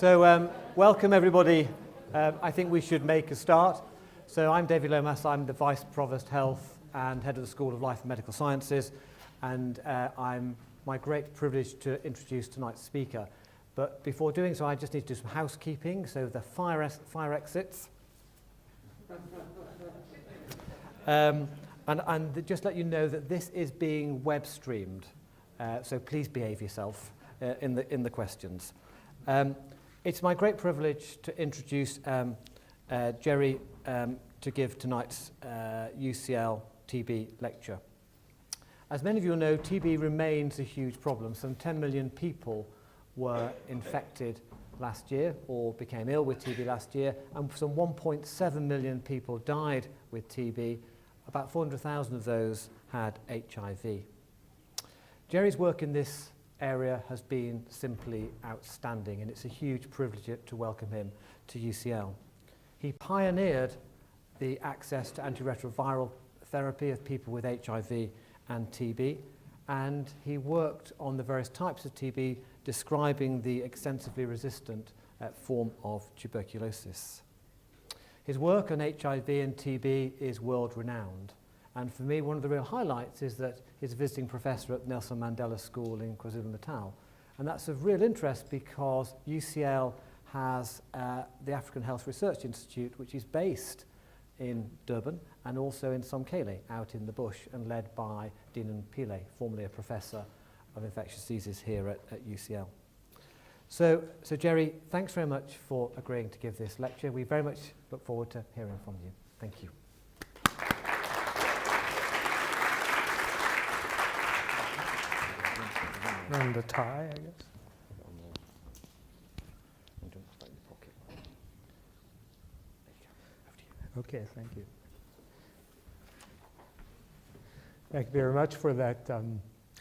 So welcome everybody. I think we should make a start. So I'm David Lomas, I'm the Vice Provost Health and Head of the School of Life and Medical Sciences, and I'm my great privilege to introduce tonight's speaker. But before doing so, I just need to do some housekeeping. So the fire exits. And just let you know that this is being web streamed, so please behave yourself in the questions. It's my great privilege to introduce Jerry to give tonight's UCL-TB lecture. As many of you know, TB remains a huge problem. Some 10 million people were infected last year or became ill with TB last year, and some 1.7 million people died with TB. About 400,000 of those had HIV. Jerry's work in this area has been simply outstanding, and it's a huge privilege to welcome him to UCL. He pioneered the access to antiretroviral therapy of people with HIV and TB, and he worked on the various types of TB, describing the extensively resistant form of tuberculosis. His work on HIV and TB is world-renowned, and for me, one of the real highlights is that he's a visiting professor at Nelson Mandela School in KwaZulu-Natal, and that's of real interest because UCL has the African Health Research Institute, which is based in Durban and also in Somkhele, out in the bush, and led by Dinan Pillay, formerly a professor of infectious diseases here at UCL. So Jerry, thanks very much for agreeing to give this lecture. We very much look forward to hearing from you. Thank you. And the tie, I guess. Okay, thank you. Thank you very much for that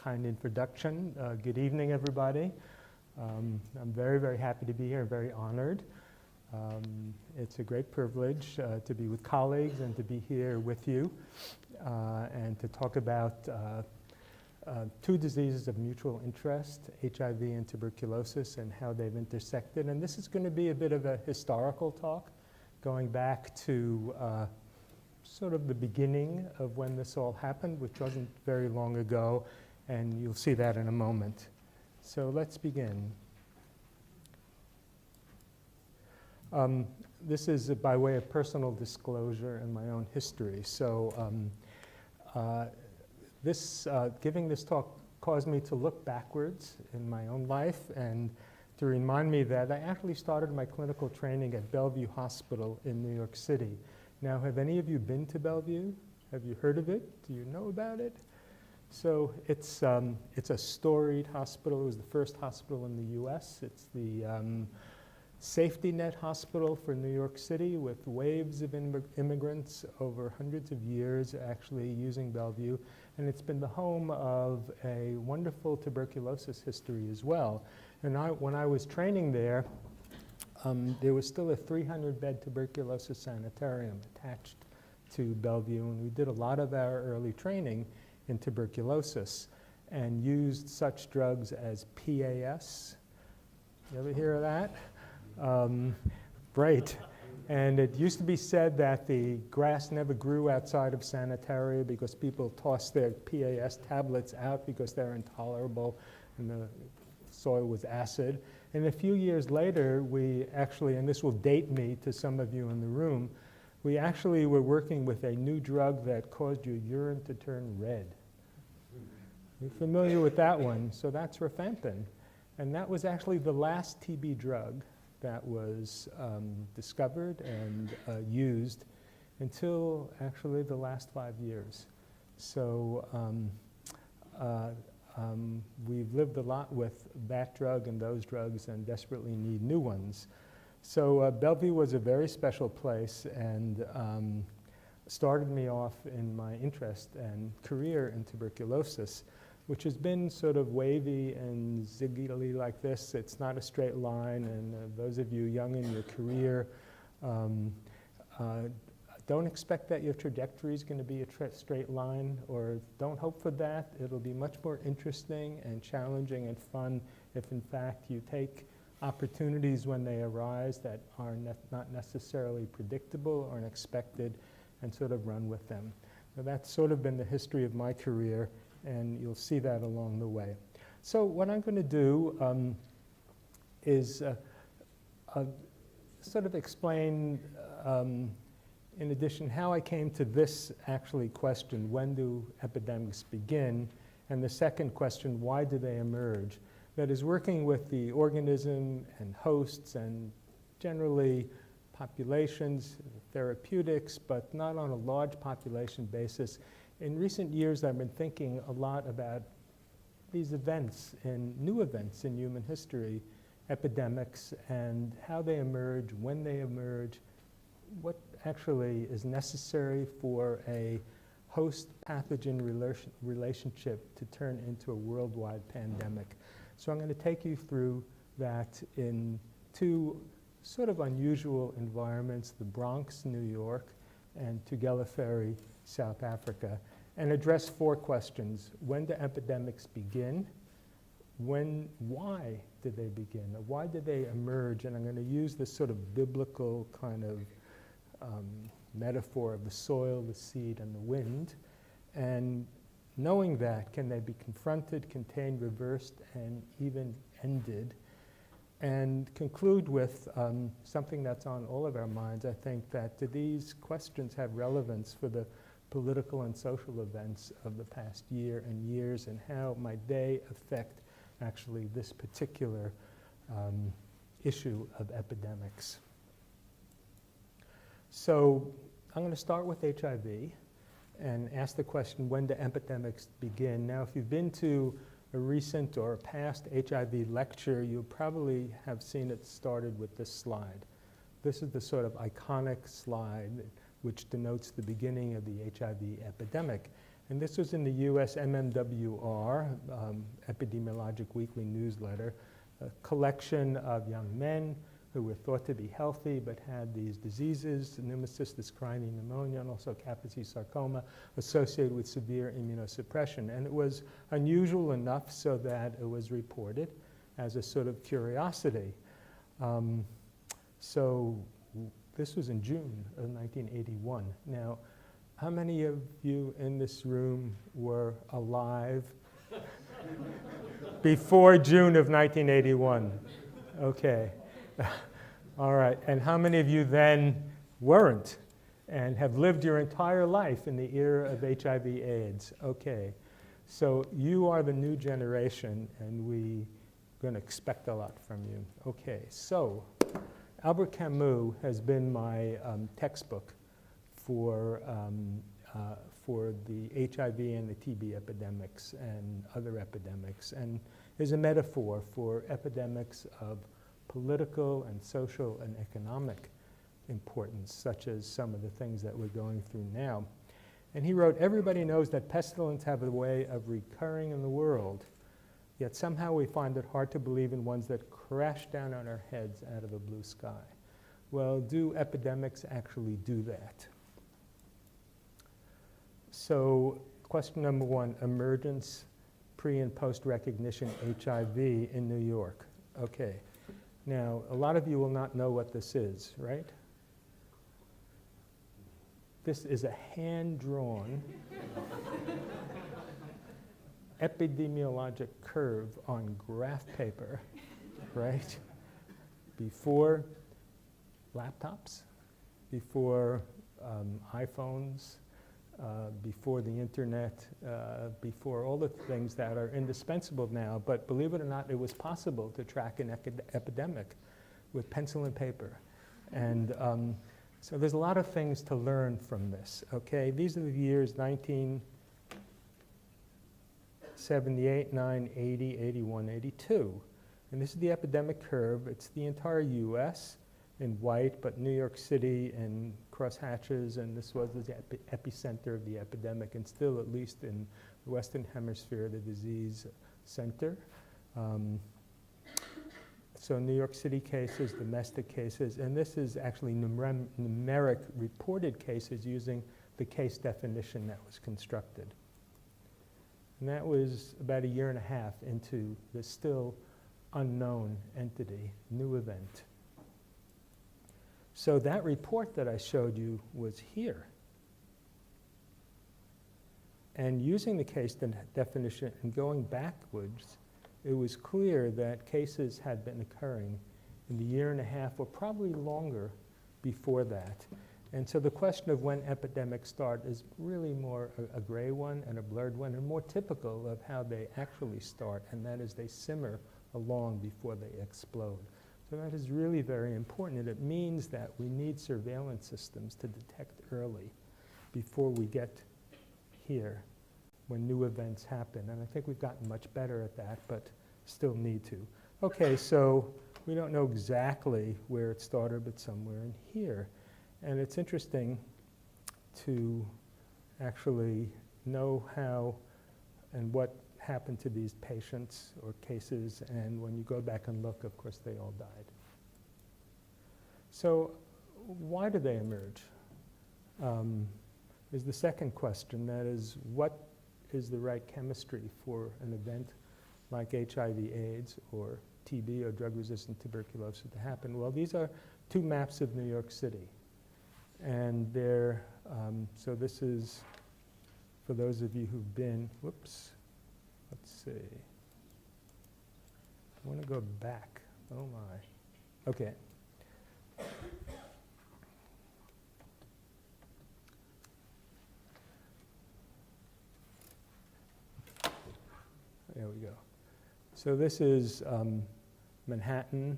kind introduction. Good evening, everybody. I'm very, very happy to be here, very honored. It's a great privilege to be with colleagues and to be here with you and to talk about two diseases of mutual interest, HIV and tuberculosis, and how they've intersected. And this is going to be a bit of a historical talk, going back to sort of the beginning of when this all happened, which wasn't very long ago, and you'll see that in a moment. So let's begin. This is by way of personal disclosure and my own history. So giving this talk caused me to look backwards in my own life and to remind me that I actually started my clinical training at Bellevue Hospital in New York City. Now, have any of you been to Bellevue? Have you heard of it? Do you know about it? So it's a storied hospital. It was the first hospital in the US. It's the safety net hospital for New York City, with waves of immigrants over hundreds of years actually using Bellevue. And it's been the home of a wonderful tuberculosis history as well. And when I was training there was still a 300-bed tuberculosis sanitarium attached to Bellevue, and we did a lot of our early training in tuberculosis and used such drugs as PAS. You ever hear of that? Great. And it used to be said that the grass never grew outside of sanitaria because people tossed their PAS tablets out because they're intolerable and the soil was acid. And a few years later, we actually, and this will date me to some of you in the room, we actually were working with a new drug that caused your urine to turn red. You're familiar with that one? So that's rifampin. And that was actually the last TB drug that was discovered and used until actually the last 5 years. So we've lived a lot with that drug and those drugs and desperately need new ones. So Bellevue was a very special place and started me off in my interest and career in tuberculosis, which has been sort of wavy and ziggily like this. It's not a straight line, and those of you young in your career, don't expect that your trajectory is going to be a straight line, or don't hope for that. It'll be much more interesting and challenging and fun if, in fact, you take opportunities when they arise that are not necessarily predictable or unexpected, and sort of run with them. Now, that's sort of been the history of my career, and you'll see that along the way. So what I'm going to do is sort of explain, in addition, how I came to this actually question, when do epidemics begin? And the second question, why do they emerge? That is working with the organism and hosts and generally populations, therapeutics, but not on a large population basis. In recent years, I've been thinking a lot about these events and new events in human history, epidemics, and how they emerge, when they emerge, what actually is necessary for a host-pathogen relationship to turn into a worldwide pandemic. So I'm going to take you through that in two sort of unusual environments, the Bronx, New York, and Tugela Ferry, South Africa, and address four questions. When do epidemics begin? Why did they begin? Why did they emerge? And I'm going to use this sort of biblical kind of metaphor of the soil, the seed, and the wind. And knowing that, can they be confronted, contained, reversed, and even ended? And conclude with something that's on all of our minds, I think, that do these questions have relevance for the political and social events of the past year and years, and how might they affect actually this particular issue of epidemics? So I'm going to start with HIV and ask the question, when do epidemics begin? Now, if you've been to a recent or past HIV lecture, you probably have seen it started with this slide. This is the sort of iconic slide which denotes the beginning of the HIV epidemic. And this was in the US MMWR, Epidemiologic Weekly Newsletter, a collection of young men who were thought to be healthy but had these diseases, pneumocystis carinii pneumonia, and also Kaposi sarcoma, associated with severe immunosuppression. And it was unusual enough so that it was reported as a sort of curiosity. So this was in June of 1981. Now, how many of you in this room were alive before June of 1981? Okay. All right. And how many of you then weren't and have lived your entire life in the era of HIV/AIDS? Okay. So you are the new generation, and we're going to expect a lot from you. Okay. So Albert Camus has been my textbook for the HIV and the TB epidemics and other epidemics, and is a metaphor for epidemics of political and social and economic importance, such as some of the things that we're going through now. And he wrote, everybody knows that pestilence have a way of recurring in the world, yet somehow we find it hard to believe in ones that crash down on our heads out of a blue sky. Well, do epidemics actually do that? So question number one, emergence, pre and post recognition HIV in New York. Okay. Now, a lot of you will not know what this is, right? This is a hand-drawn epidemiologic curve on graph paper, right? Before laptops, before iPhones, before the internet, before all the things that are indispensable now. But believe it or not, it was possible to track an epidemic with pencil and paper. And so there's a lot of things to learn from this, okay? These are the years 1978, 9, 80, 81, 82. And this is the epidemic curve. It's the entire US in white, but New York City in crosshatches, and this was the epicenter of the epidemic, and still, at least in the Western Hemisphere, the disease center. So New York City cases, domestic cases, and this is actually numeric reported cases using the case definition that was constructed. And that was about a year and a half into the still unknown entity, new event. So that report that I showed you was here. And using the case definition and going backwards, it was clear that cases had been occurring in the year and a half or probably longer before that. And so the question of when epidemics start is really more a gray one and a blurred one and more typical of how they actually start, and that is they simmer along before they explode. So that is really very important, and it means that we need surveillance systems to detect early before we get here when new events happen. And I think we've gotten much better at that, but still need to. Okay, so we don't know exactly where it started, but somewhere in here. And it's interesting to actually know how and what happened to these patients or cases, and when you go back and look, of course, they all died. So why do they emerge? Is the second question. That is, what is the right chemistry for an event like HIV/AIDS or TB or drug-resistant tuberculosis to happen? Well, these are two maps of New York City. And they're, so this is, for those of you who've been, whoops, let's see. I want to go back. Oh my. Okay. There we go. So this is Manhattan,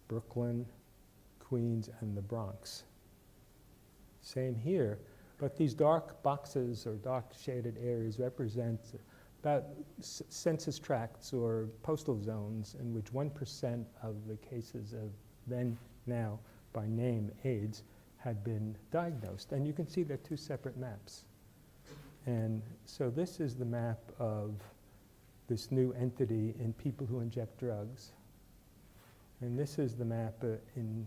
Brooklyn, Queens, and the Bronx. Same here, but these dark boxes or dark shaded areas represent about census tracts or postal zones in which 1% of the cases of then, now, by name, AIDS, had been diagnosed. And you can see they're two separate maps. And so this is the map of this new entity in people who inject drugs. And this is the map in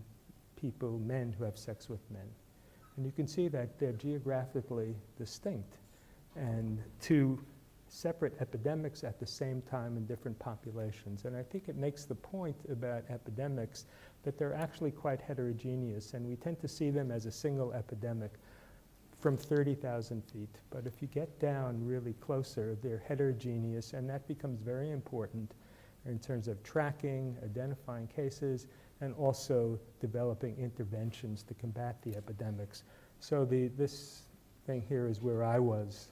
people, men who have sex with men. And you can see that they're geographically distinct and two separate epidemics at the same time in different populations. And I think it makes the point about epidemics that they're actually quite heterogeneous, and we tend to see them as a single epidemic from 30,000 feet. But if you get down really closer, they're heterogeneous, and that becomes very important in terms of tracking, identifying cases, and also developing interventions to combat the epidemics. So this thing here is where I was,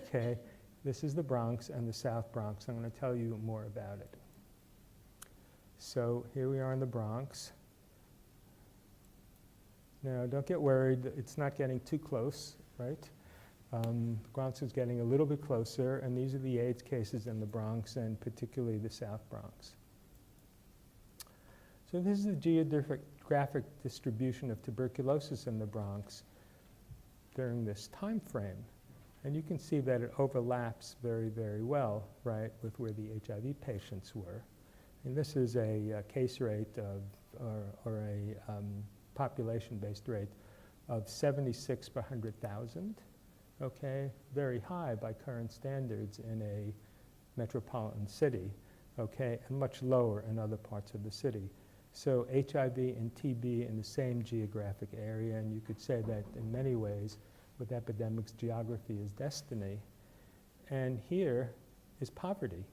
okay? This is the Bronx and the South Bronx. I'm going to tell you more about it. So here we are in the Bronx. Now, don't get worried. It's not getting too close, right? The Bronx is getting a little bit closer, and these are the AIDS cases in the Bronx, and particularly the South Bronx. So this is the geographic distribution of tuberculosis in the Bronx during this time frame. And you can see that it overlaps very, very well, right, with where the HIV patients were. And this is a case rate of, or a population-based rate of 76 per 100,000, okay? Very high by current standards in a metropolitan city, okay? And much lower in other parts of the city. So HIV and TB in the same geographic area, and you could say that in many ways, with epidemics, geography is destiny. And here is poverty.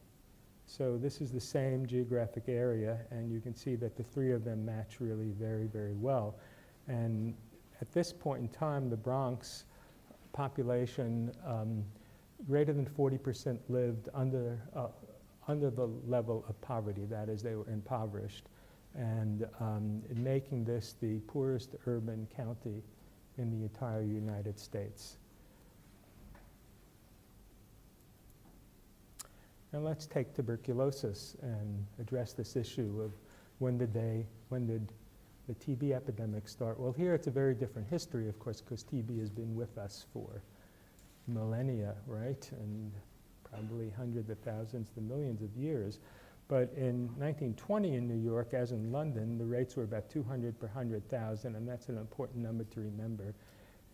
So this is the same geographic area, and you can see that the three of them match really very, very well. And at this point in time, the Bronx population, greater than 40% lived under the level of poverty. That is, they were impoverished. And in making this the poorest urban county in the entire United States. Now let's take tuberculosis and address this issue of when did the TB epidemic start? Well, here it's a very different history, of course, because TB has been with us for millennia, right? And probably hundreds of thousands to millions of years. But in 1920 in New York, as in London, the rates were about 200 per 100,000, and that's an important number to remember.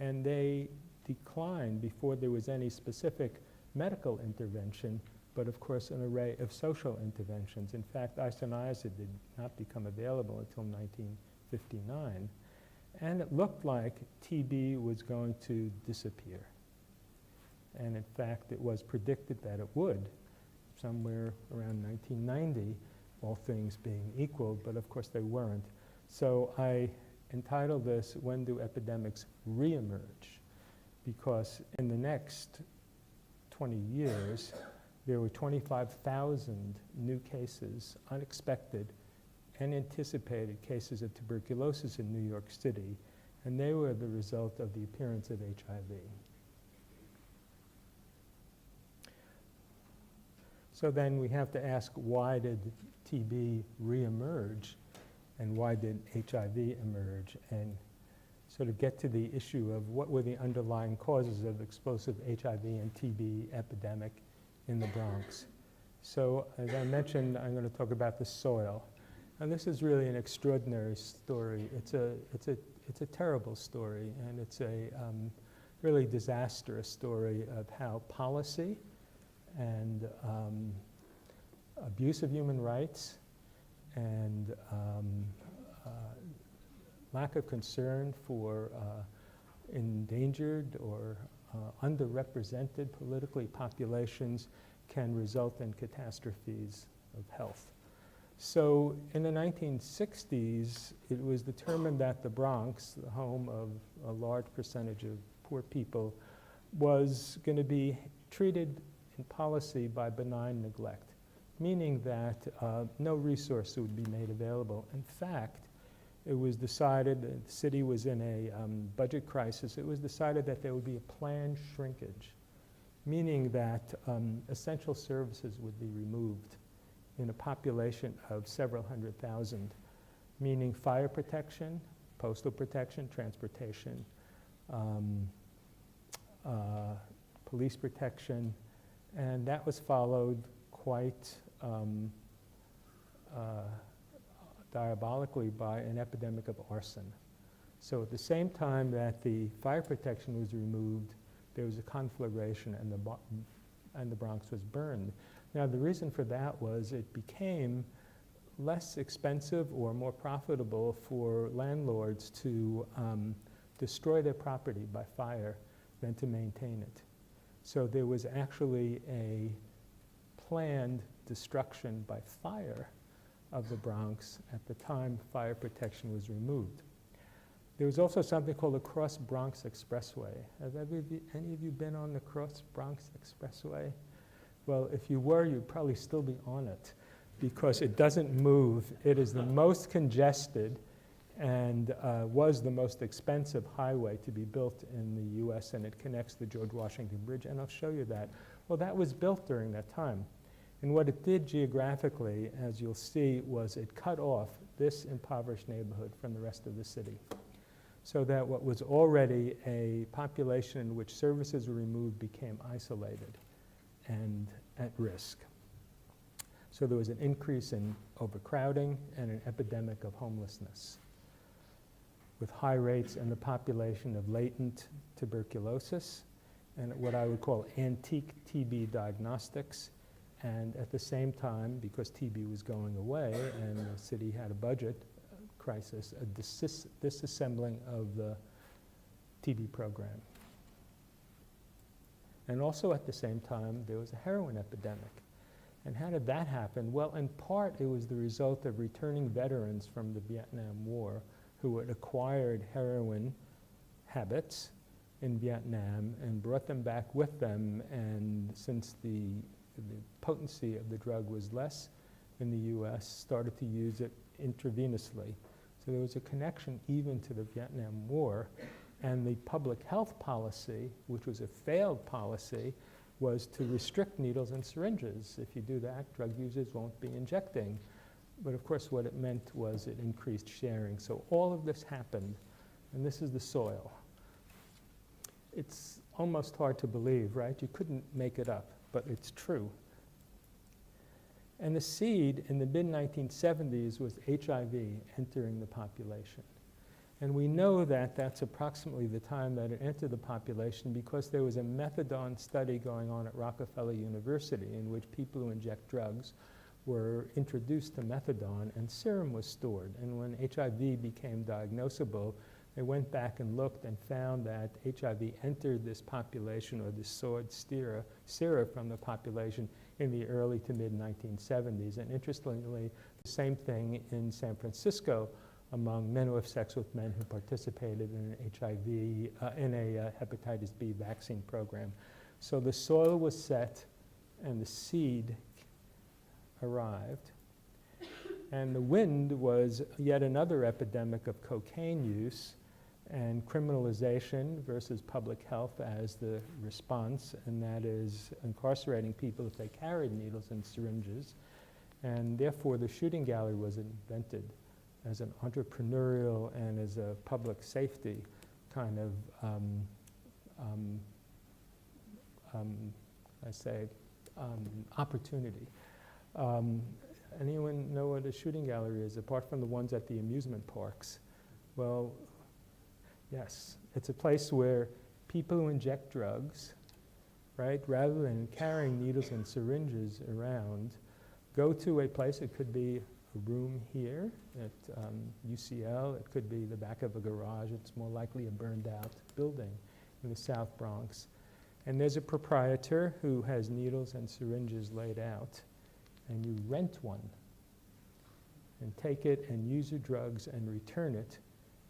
And they declined before there was any specific medical intervention but of course an array of social interventions. In fact, isoniazid did not become available until 1959, and it looked like TB was going to disappear. And in fact, it was predicted that it would somewhere around 1990, all things being equal, but of course they weren't. So I entitled this, When Do Epidemics Reemerge? Because in the next 20 years, there were 25,000 new cases, unexpected and anticipated cases of tuberculosis in New York City, and they were the result of the appearance of HIV. So then we have to ask, why did TB reemerge, and why did HIV emerge, and sort of get to the issue of what were the underlying causes of explosive HIV and TB epidemic in the Bronx. So as I mentioned, I'm going to talk about the soil. And this is really an extraordinary story. It's a terrible story, and it's a really disastrous story of how policy and abuse of human rights and lack of concern for endangered or underrepresented politically populations can result in catastrophes of health. So in the 1960s, it was determined that the Bronx, the home of a large percentage of poor people, was going to be treated in policy by benign neglect, meaning that no resource would be made available. In fact, it was decided, the city was in a budget crisis, it was decided that there would be a planned shrinkage, meaning that essential services would be removed in a population of several hundred thousand, meaning fire protection, postal protection, transportation, police protection, and that was followed quite diabolically by an epidemic of arson. So at the same time that the fire protection was removed, there was a conflagration and the Bronx was burned. Now the reason for that was it became less expensive or more profitable for landlords to destroy their property by fire than to maintain it. So there was actually a planned destruction by fire of the Bronx at the time fire protection was removed. There was also something called the Cross Bronx Expressway. Have any of you been on the Cross Bronx Expressway? Well, if you were, you'd probably still be on it because it doesn't move. It is the most congested and was the most expensive highway to be built in the US, and it connects the George Washington Bridge, and I'll show you that. Well, that was built during that time. And what it did geographically, as you'll see, was it cut off this impoverished neighborhood from the rest of the city, so that what was already a population in which services were removed became isolated and at risk. So there was an increase in overcrowding and an epidemic of homelessness, with high rates in the population of latent tuberculosis and what I would call antique TB diagnostics. And at the same time, because TB was going away and the city had a budget crisis, a disassembling of the TB program. And also at the same time, there was a heroin epidemic. And how did that happen? Well, in part, it was the result of returning veterans from the Vietnam War who had acquired heroin habits in Vietnam and brought them back with them. And since the potency of the drug was less in the US, started to use it intravenously. So there was a connection even to the Vietnam War, and the public health policy, which was a failed policy, was to restrict needles and syringes. If you do that, drug users won't be injecting. But of course what it meant was it increased sharing. So all of this happened, and this is the soil. It's almost hard to believe, right? You couldn't make it up, but it's true. And the seed in the mid-1970s was HIV entering the population. And we know that that's approximately the time that it entered the population because there was a methadone study going on at Rockefeller University in which people who inject drugs were introduced to methadone and serum was stored. And when HIV became diagnosable, they went back and looked and found that HIV entered this population, or this soared sera from the population in the early to mid 1970s. And interestingly, the same thing in San Francisco among men who have sex with men who participated in an HIV, in a hepatitis B vaccine program. So the soil was set and the seed arrived. And the wind was yet another epidemic of cocaine use and criminalization versus public health as the response, and that is incarcerating people if they carried needles and syringes. And therefore, the shooting gallery was invented as an entrepreneurial and as a public safety kind of, opportunity. Anyone know what a shooting gallery is, apart from the ones at the amusement parks? Well, yes, it's a place where people who inject drugs, right, rather than carrying needles and syringes around, go to a place. It could be a room here at UCL. It could be the back of a garage. It's more likely a burned out building in the South Bronx. And there's a proprietor who has needles and syringes laid out, and you rent one and take it and use your drugs and return it,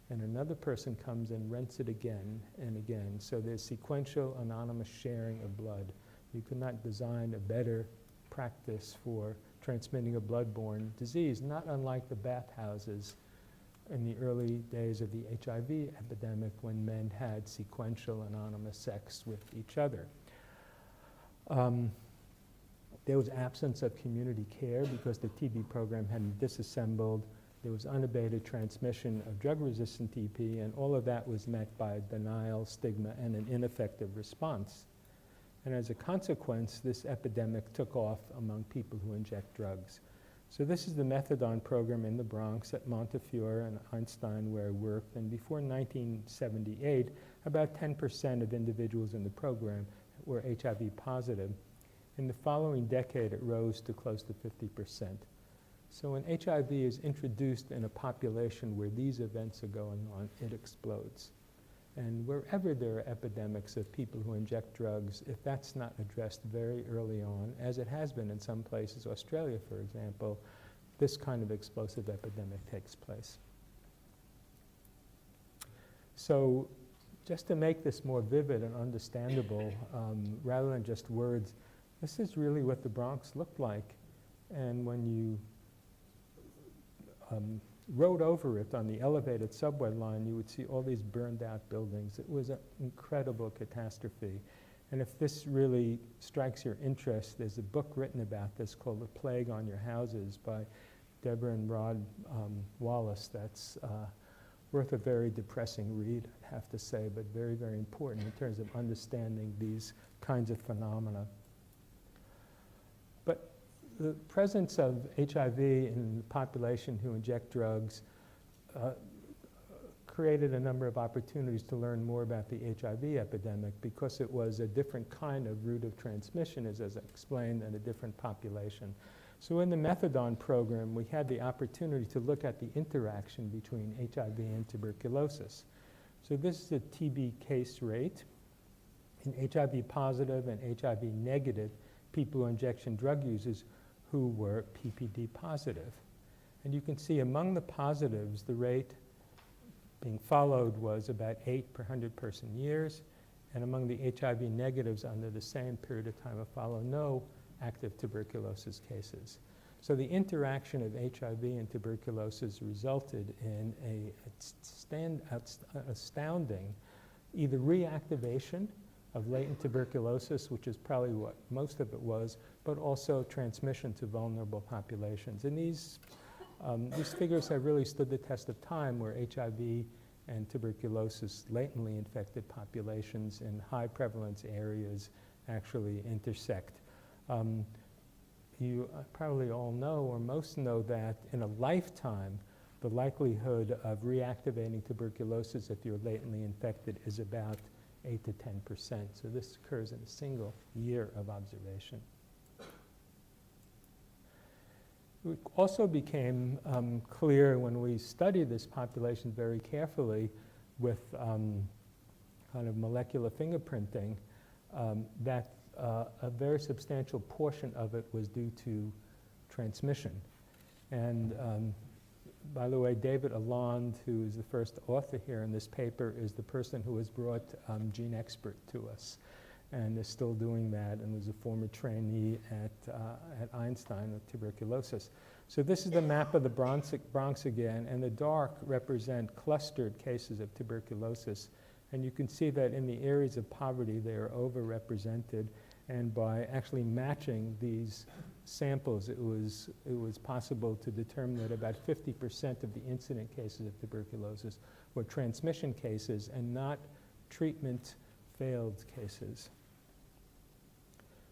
and another person comes and rents it again and again. So there's sequential anonymous sharing of blood. You could not design a better practice for transmitting a bloodborne disease, not unlike the bathhouses in the early days of the HIV epidemic when men had sequential anonymous sex with each other. There was absence of community care because the TB program had been disassembled. There was unabated transmission of drug-resistant TB, and all of that was met by denial, stigma, and an ineffective response. And as a consequence, this epidemic took off among people who inject drugs. So this is the methadone program in the Bronx at Montefiore and Einstein where I worked. And before 1978, about 10% of individuals in the program were HIV positive. In the following decade, it rose to close to 50%. So when HIV is introduced in a population where these events are going on, it explodes. And wherever there are epidemics of people who inject drugs, if that's not addressed very early on, as it has been in some places, Australia, for example, this kind of explosive epidemic takes place. So just to make this more vivid and understandable, rather than just words, this is really what the Bronx looked like. And when you rode over it on the elevated subway line, you would see all these burned out buildings. It was an incredible catastrophe. And if this really strikes your interest, there's a book written about this called The Plague on Your Houses by Deborah and Rod Wallace. That's worth a very depressing read, I have to say, but very, very important in terms of understanding these kinds of phenomena. But the presence of HIV in the population who inject drugs created a number of opportunities to learn more about the HIV epidemic because it was a different kind of route of transmission, as I explained, and a different population. So in the methadone program, we had the opportunity to look at the interaction between HIV and tuberculosis. So this is a TB case rate in HIV positive and HIV negative people who are injection drug users who were PPD positive. And you can see among the positives, the rate being followed was about 8 per 100 person years, and among the HIV negatives under the same period of time of follow, no active tuberculosis cases. So the interaction of HIV and tuberculosis resulted in an astounding either reactivation of latent tuberculosis, which is probably what most of it was, but also transmission to vulnerable populations. And these figures have really stood the test of time where HIV and tuberculosis latently infected populations in high prevalence areas actually intersect. You probably all know, or most know, that in a lifetime, the likelihood of reactivating tuberculosis if you're latently infected is about 8 to 10%. So this occurs in a single year of observation. It also became clear when we studied this population very carefully with kind of molecular fingerprinting that a very substantial portion of it was due to transmission. And by the way, David Alond, who is the first author here in this paper, is the person who has brought Gene Expert to us and is still doing that, and was a former trainee at Einstein with tuberculosis. So this is the map of the Bronx again, and the dark represent clustered cases of tuberculosis. And you can see that in the areas of poverty, they are overrepresented. And by actually matching these samples, it was possible to determine that about 50% of the incident cases of tuberculosis were transmission cases and not treatment-failed cases.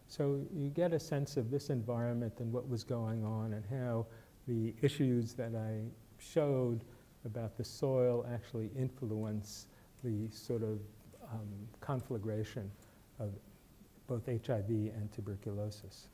So you get a sense of this environment and what was going on and how the issues that I showed about the soil actually influence the sort of conflagration of both HIV and tuberculosis.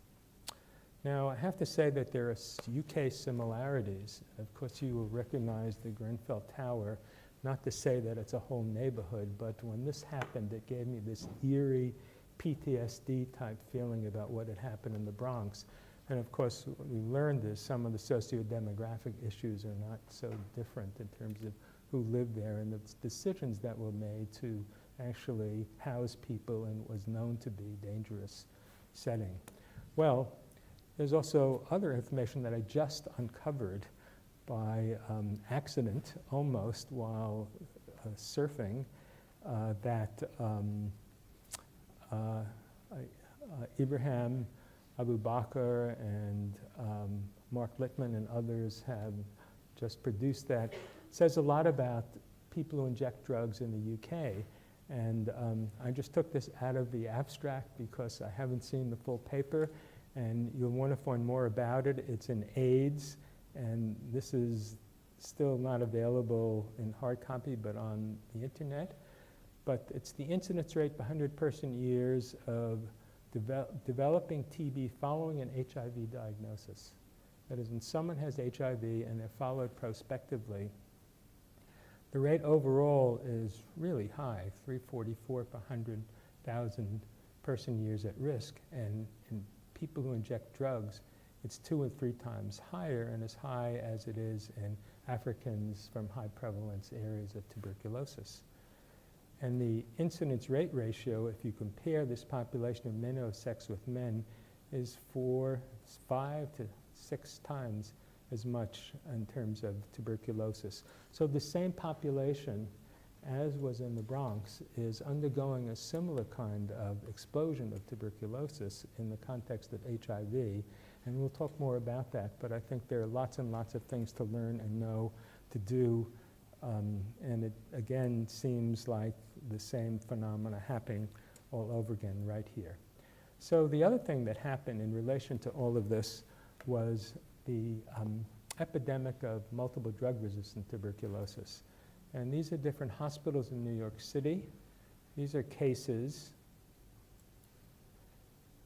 Now, I have to say that there are UK similarities. Of course, you will recognize the Grenfell Tower, not to say that it's a whole neighborhood, but when this happened, it gave me this eerie PTSD type feeling about what had happened in the Bronx. And of course, what we learned is some of the socio-demographic issues are not so different in terms of who lived there and the decisions that were made to actually house people in what was known to be a dangerous setting. Well, there's also other information that I just uncovered by accident, almost, while surfing, that Ibrahim Abu Bakr and Mark Littman and others have just produced that. It says a lot about people who inject drugs in the UK. And I just took this out of the abstract because I haven't seen the full paper, and you'll want to find more about it. It's in AIDS, and this is still not available in hard copy, but on the internet. But it's the incidence rate per 100 person years of developing TB following an HIV diagnosis. That is, when someone has HIV and they're followed prospectively, the rate overall is really high, 344 per 100,000 person years at risk. And in people who inject drugs, it's 2 or 3 times higher, and as high as it is in Africans from high prevalence areas of tuberculosis. And the incidence rate ratio, if you compare this population of men who have sex with men, is 5 to 6 times as much in terms of tuberculosis. So the same population, as was in the Bronx, is undergoing a similar kind of explosion of tuberculosis in the context of HIV. And we'll talk more about that, but I think there are lots and lots of things to learn and know, to do. And it, again, seems like the same phenomena happening all over again right here. So the other thing that happened in relation to all of this was the epidemic of multiple drug-resistant tuberculosis. And these are different hospitals in New York City. These are cases.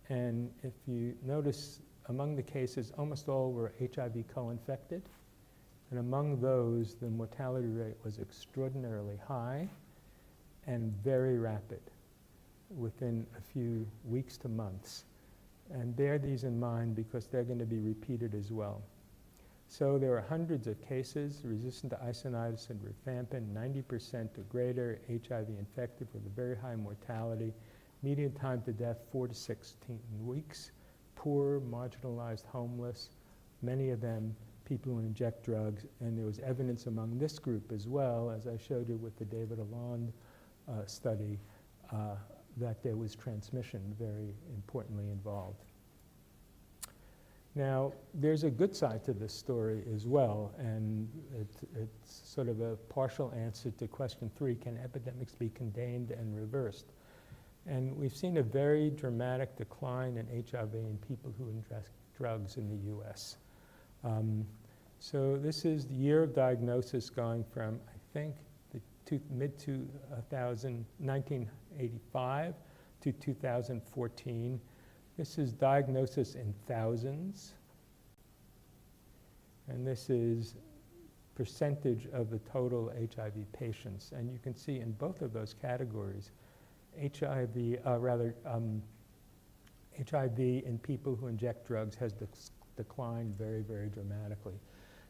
And if you notice, among the cases, almost all were HIV co-infected. And among those, the mortality rate was extraordinarily high and very rapid, within a few weeks to months. And bear these in mind because they're going to be repeated as well. So there are hundreds of cases resistant to isoniazid and rifampin, 90% or greater, HIV infected with a very high mortality, median time to death 4 to 16 weeks, poor, marginalized, homeless, many of them people who inject drugs, and there was evidence among this group as well, as I showed you with the David Alond study, that there was transmission very importantly involved. Now, there's a good side to this story as well, and it's sort of a partial answer to question 3, can epidemics be contained and reversed? And we've seen a very dramatic decline in HIV in people who ingest drugs in the US. So this is the year of diagnosis going from, I think, the mid-1985 to 2014. This is diagnosis in thousands. And this is percentage of the total HIV patients. And you can see in both of those categories, HIV in people who inject drugs has declined very, very dramatically.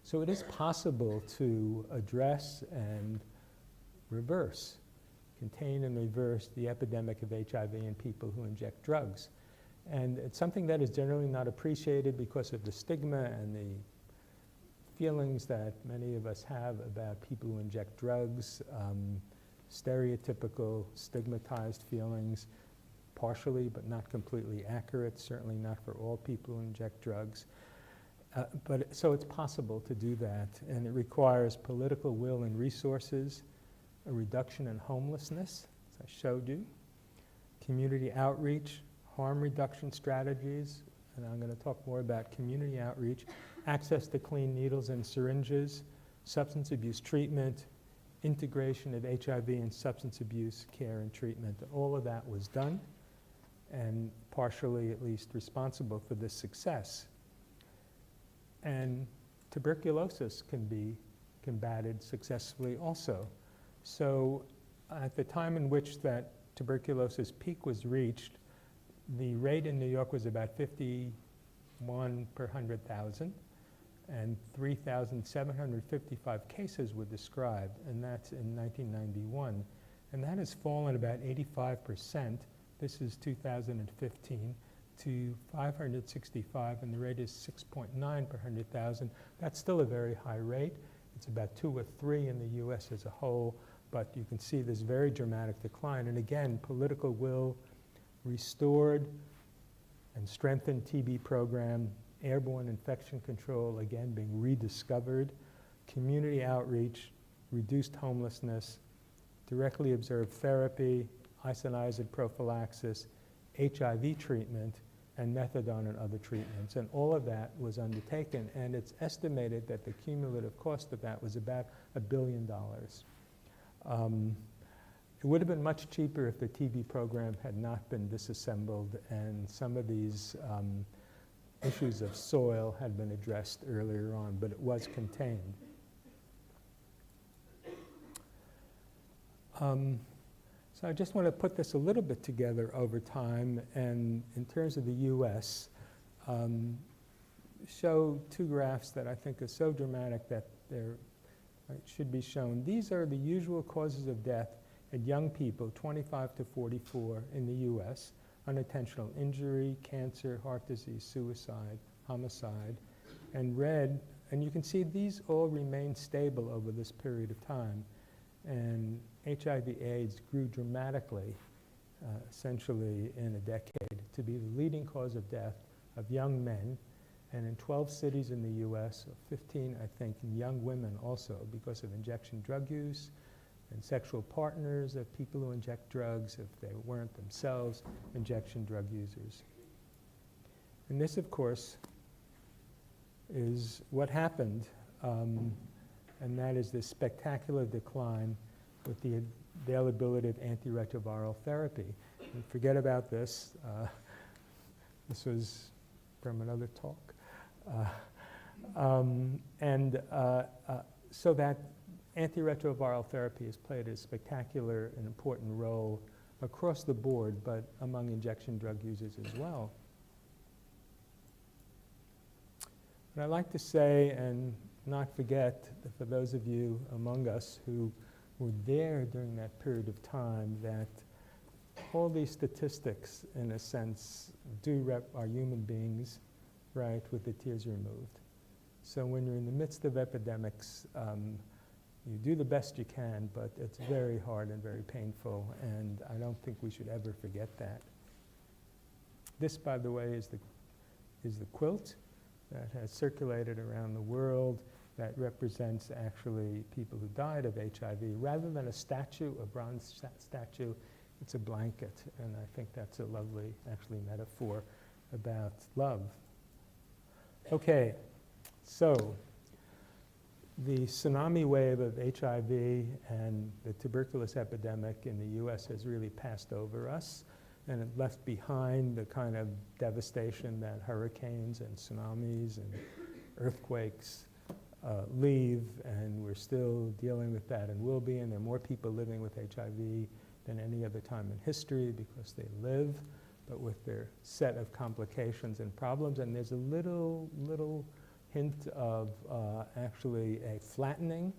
So it is possible to address and reverse, contain and reverse the epidemic of HIV in people who inject drugs. And it's something that is generally not appreciated because of the stigma and the feelings that many of us have about people who inject drugs, stereotypical, stigmatized feelings, partially but not completely accurate, certainly not for all people who inject drugs. So it's possible to do that, and it requires political will and resources, a reduction in homelessness, as I showed you, community outreach, harm reduction strategies, and I'm going to talk more about community outreach, access to clean needles and syringes, substance abuse treatment, integration of HIV and substance abuse care and treatment. All of that was done, and partially at least responsible for this success. And tuberculosis can be combated successfully also. So at the time in which that tuberculosis peak was reached, the rate in New York was about 51 per 100,000, and 3,755 cases were described, and that's in 1991. And that has fallen about 85%, this is 2015, to 565, and the rate is 6.9 per 100,000. That's still a very high rate. It's about 2 or 3 in the US as a whole, but you can see this very dramatic decline. And again, political will restored and strengthened TB program, airborne infection control, again being rediscovered, community outreach, reduced homelessness, directly observed therapy, isoniazid prophylaxis, HIV treatment, and methadone and other treatments. And all of that was undertaken, and it's estimated that the cumulative cost of that was about $1 billion. It would have been much cheaper if the TB program had not been disassembled and some of these issues of soil had been addressed earlier on, but it was contained. So I just want to put this a little bit together over time, and in terms of the US, show 2 graphs that I think are so dramatic that they're should be shown. These are the usual causes of death in young people, 25 to 44 in the US, unintentional injury, cancer, heart disease, suicide, homicide. And red, and you can see these all remain stable over this period of time. And HIV/AIDS grew dramatically, essentially in a decade, to be the leading cause of death of young men, and in 12 cities in the US, 15, I think, in young women also, because of injection drug use and sexual partners of people who inject drugs, if they weren't themselves injection drug users. And this, of course, is what happened, and that is this spectacular decline with the availability of antiretroviral therapy. And forget about this. This was from another talk. So that antiretroviral therapy has played a spectacular and important role across the board, but among injection drug users as well. And I'd like to say, and not forget, that for those of you among us who were there during that period of time, that all these statistics, in a sense, are human beings, right, with the tears removed. So when you're in the midst of epidemics, you do the best you can, but it's very hard and very painful, and I don't think we should ever forget that. This, by the way, is the quilt that has circulated around the world that represents actually people who died of HIV. Rather than a statue, a bronze statue, it's a blanket, and I think that's a lovely, actually, metaphor about love. Okay, so The tsunami wave of HIV and the tuberculosis epidemic in the US has really passed over us, and it left behind the kind of devastation that hurricanes and tsunamis and earthquakes leave, and we're still dealing with that and will be, and there are more people living with HIV than any other time in history because they live, but with their set of complications and problems, and there's a little hint of actually a flattening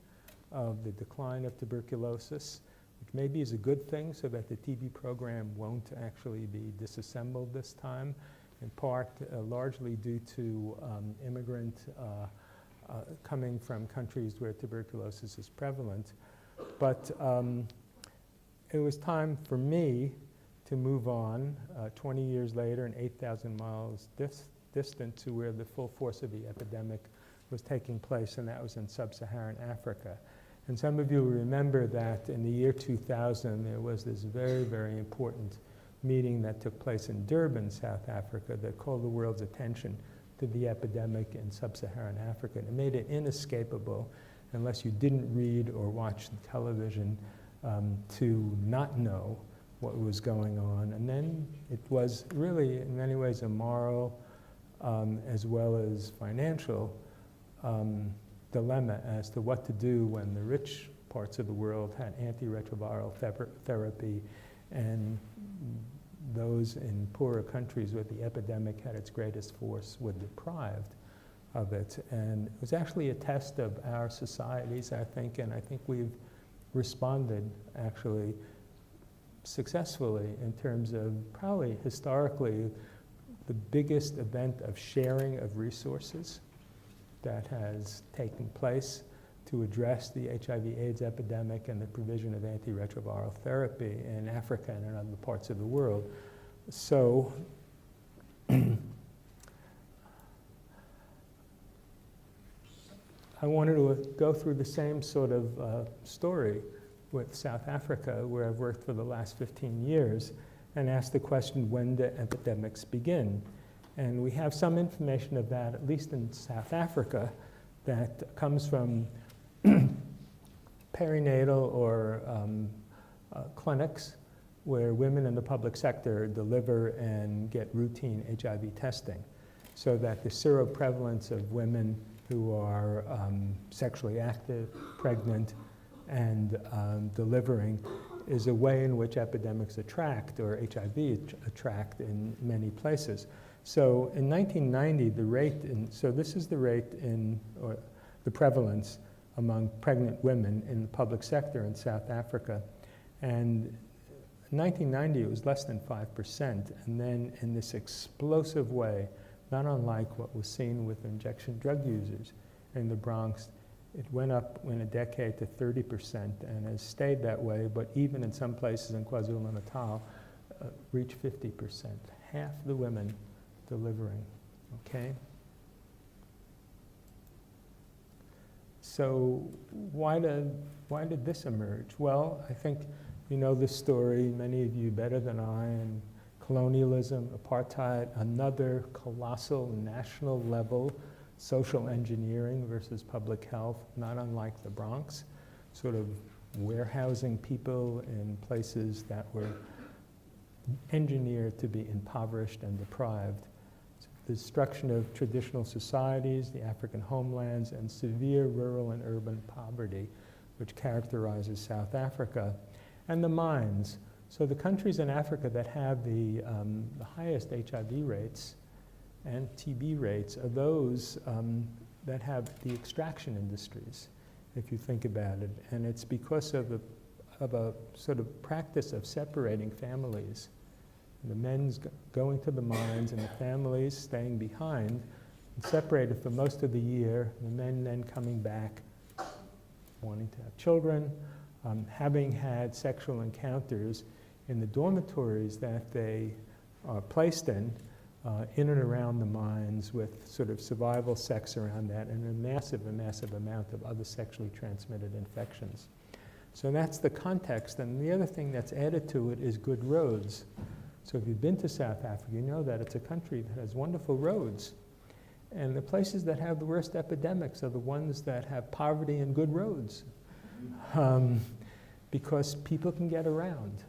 of the decline of tuberculosis, which maybe is a good thing so that the TB program won't actually be disassembled this time, in part largely due to immigrant coming from countries where tuberculosis is prevalent. But it was time for me to move on 20 years later and 8,000 miles distant to where the full force of the epidemic was taking place, and that was in sub-Saharan Africa. And some of you remember that in the year 2000, there was this very, very important meeting that took place in Durban, South Africa, that called the world's attention to the epidemic in sub-Saharan Africa. And it made it inescapable, unless you didn't read or watch the television, to not know what was going on. And then it was really, in many ways, a moral as well as financial dilemma as to what to do when the rich parts of the world had antiretroviral therapy and those in poorer countries where the epidemic had its greatest force were deprived of it. And it was actually a test of our societies, I think, and I think we've responded actually successfully in terms of probably historically the biggest event of sharing of resources that has taken place to address the HIV/AIDS epidemic and the provision of antiretroviral therapy in Africa and in other parts of the world. So I wanted to go through the same sort of story with South Africa, where I've worked for the last 15 years, and ask the question, when do epidemics begin? And we have some information of that, at least in South Africa, that comes from perinatal or clinics where women in the public sector deliver and get routine HIV testing, so that the seroprevalence of women who are sexually active, pregnant, and delivering is a way in which epidemics attract, or HIV attract in many places. So in 1990, the rate so this is the rate or the prevalence among pregnant women in the public sector in South Africa. And in 1990, it was less than 5%. And then in this explosive way, not unlike what was seen with injection drug users in the Bronx, it went up in a decade to 30% and has stayed that way, but even in some places in KwaZulu-Natal, reached 50%, half the women delivering, okay? So why did this emerge? Well, I think you know this story, many of you better than I, and colonialism, apartheid, another colossal national level social engineering versus public health, not unlike the Bronx, sort of warehousing people in places that were engineered to be impoverished and deprived. The destruction of traditional societies, the African homelands, and severe rural and urban poverty, which characterizes South Africa, and the mines. So the countries in Africa that have the highest HIV rates and TB rates are those that have the extraction industries, if you think about it. And it's because of a sort of practice of separating families. The men's going to the mines and the families staying behind and separated for most of the year, the men then coming back wanting to have children, having had sexual encounters in the dormitories that they are placed in and around the mines, with sort of survival sex around that, and a massive amount of other sexually transmitted infections. So that's the context. And the other thing that's added to it is good roads. So if you've been to South Africa, you know that it's a country that has wonderful roads. And the places that have the worst epidemics are the ones that have poverty and good roads, because people can get around.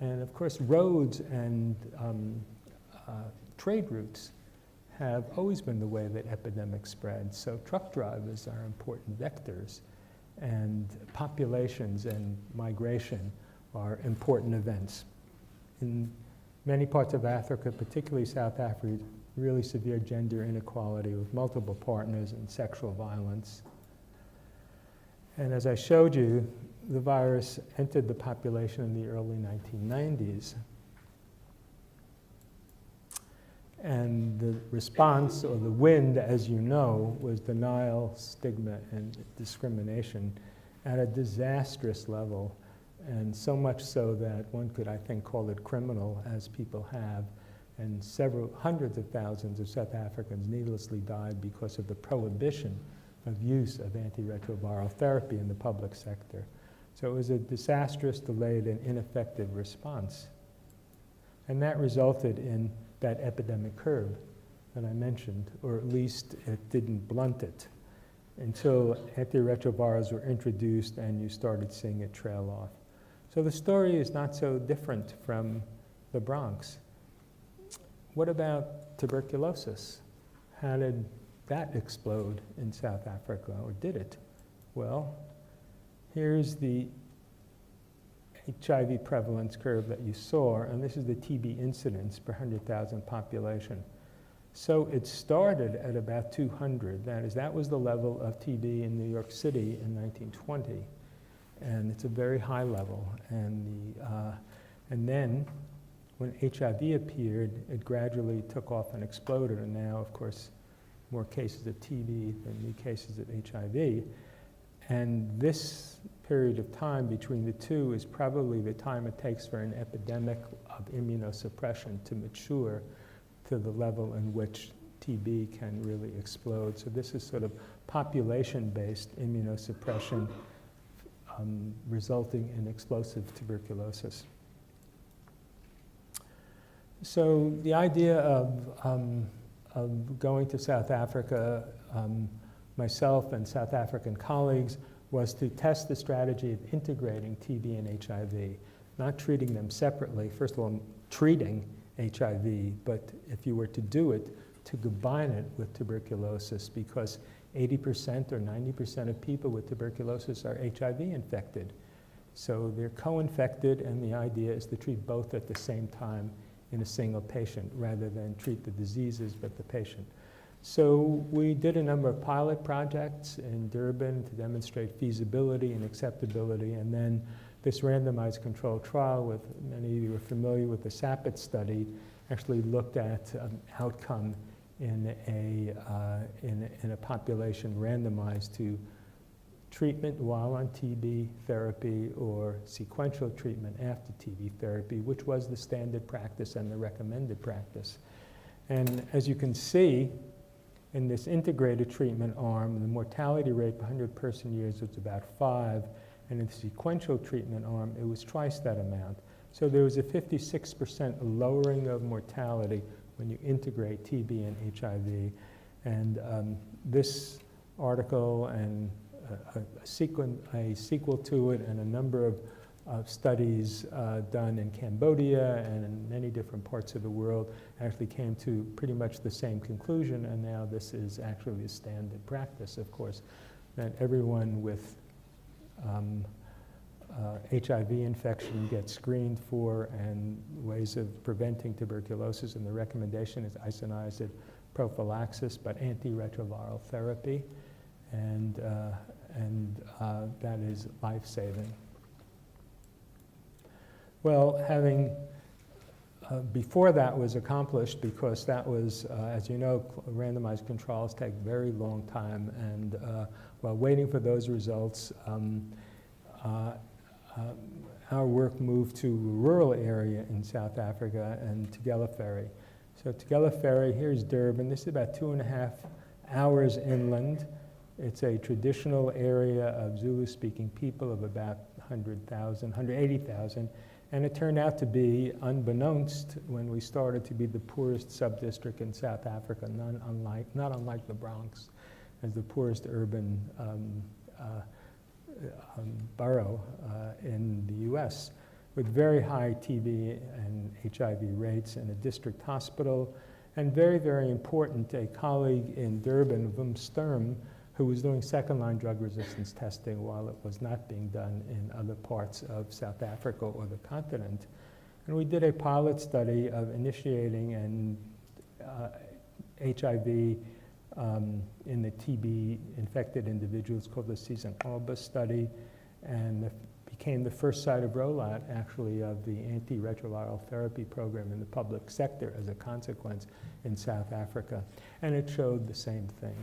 And of course, roads and trade routes have always been the way that epidemics spread. So truck drivers are important vectors, and populations and migration are important events. In many parts of Africa, particularly South Africa, really severe gender inequality with multiple partners and sexual violence. And as I showed you, the virus entered the population in the early 1990s. And the response, or the wind, as you know, was denial, stigma, and discrimination at a disastrous level, and so much so that one could, I think, call it criminal, as people have, and hundreds of thousands of South Africans needlessly died because of the prohibition of use of antiretroviral therapy in the public sector. So it was a disastrous, delayed, and ineffective response. And that resulted in that epidemic curve that I mentioned, or at least it didn't blunt it until antiretrovirals were introduced and you started seeing it trail off. So the story is not so different from the Bronx. What about tuberculosis? How did that explode in South Africa, or did it? Well, here's the HIV prevalence curve that you saw, and this is the TB incidence per 100,000 population. So it started at about 200. That was the level of TB in New York City in 1920, and it's a very high level. And then when HIV appeared, it gradually took off and exploded, and now, of course, more cases of TB than new cases of HIV. And this period of time between the two is probably the time it takes for an epidemic of immunosuppression to mature to the level in which TB can really explode. So this is sort of population-based immunosuppression resulting in explosive tuberculosis. So the idea of going to South Africa, myself and South African colleagues, was to test the strategy of integrating TB and HIV, not treating them separately. First of all, treating HIV, but if you were to do it, to combine it with tuberculosis, because 80% or 90% of people with tuberculosis are HIV infected. So they're co-infected, and the idea is to treat both at the same time in a single patient, rather than treat the diseases but the patient. So we did a number of pilot projects in Durban to demonstrate feasibility and acceptability, and then this randomized controlled trial, with many of you are familiar with the SAPIT study, actually looked at outcome in a population randomized to treatment while on TB therapy or sequential treatment after TB therapy, which was the standard practice and the recommended practice. And as you can see, in this integrated treatment arm, the mortality rate per 100 person years was about 5, and in the sequential treatment arm, it was twice that amount. So there was a 56% lowering of mortality when you integrate TB and HIV. And this article and a sequel to it, and a number of studies done in Cambodia and in many different parts of the world actually came to pretty much the same conclusion, and now this is actually a standard practice, of course, that everyone with HIV infection gets screened for, and ways of preventing tuberculosis, and the recommendation is isoniazid prophylaxis, but antiretroviral therapy, and that is life-saving. Well, before that was accomplished, because that was, as you know, randomized controls take a very long time, and while waiting for those results, our work moved to a rural area in South Africa and Tugela Ferry. So Tugela Ferry, here's Durban. This is about 2.5 hours inland. It's a traditional area of Zulu-speaking people of about 100,000, 180,000. And it turned out to be, unbeknownst, when we started, to be the poorest sub-district in South Africa, not unlike the Bronx, as the poorest urban borough in the US, with very high TB and HIV rates in a district hospital, and very, very important, a colleague in Durban, Wim Sturm, who was doing second-line drug resistance testing while it was not being done in other parts of South Africa or the continent. And we did a pilot study of initiating an HIV in the TB-infected individuals called the Season-Alba study, and became the first site of rollout, actually, of the antiretroviral therapy program in the public sector as a consequence in South Africa. And it showed the same thing.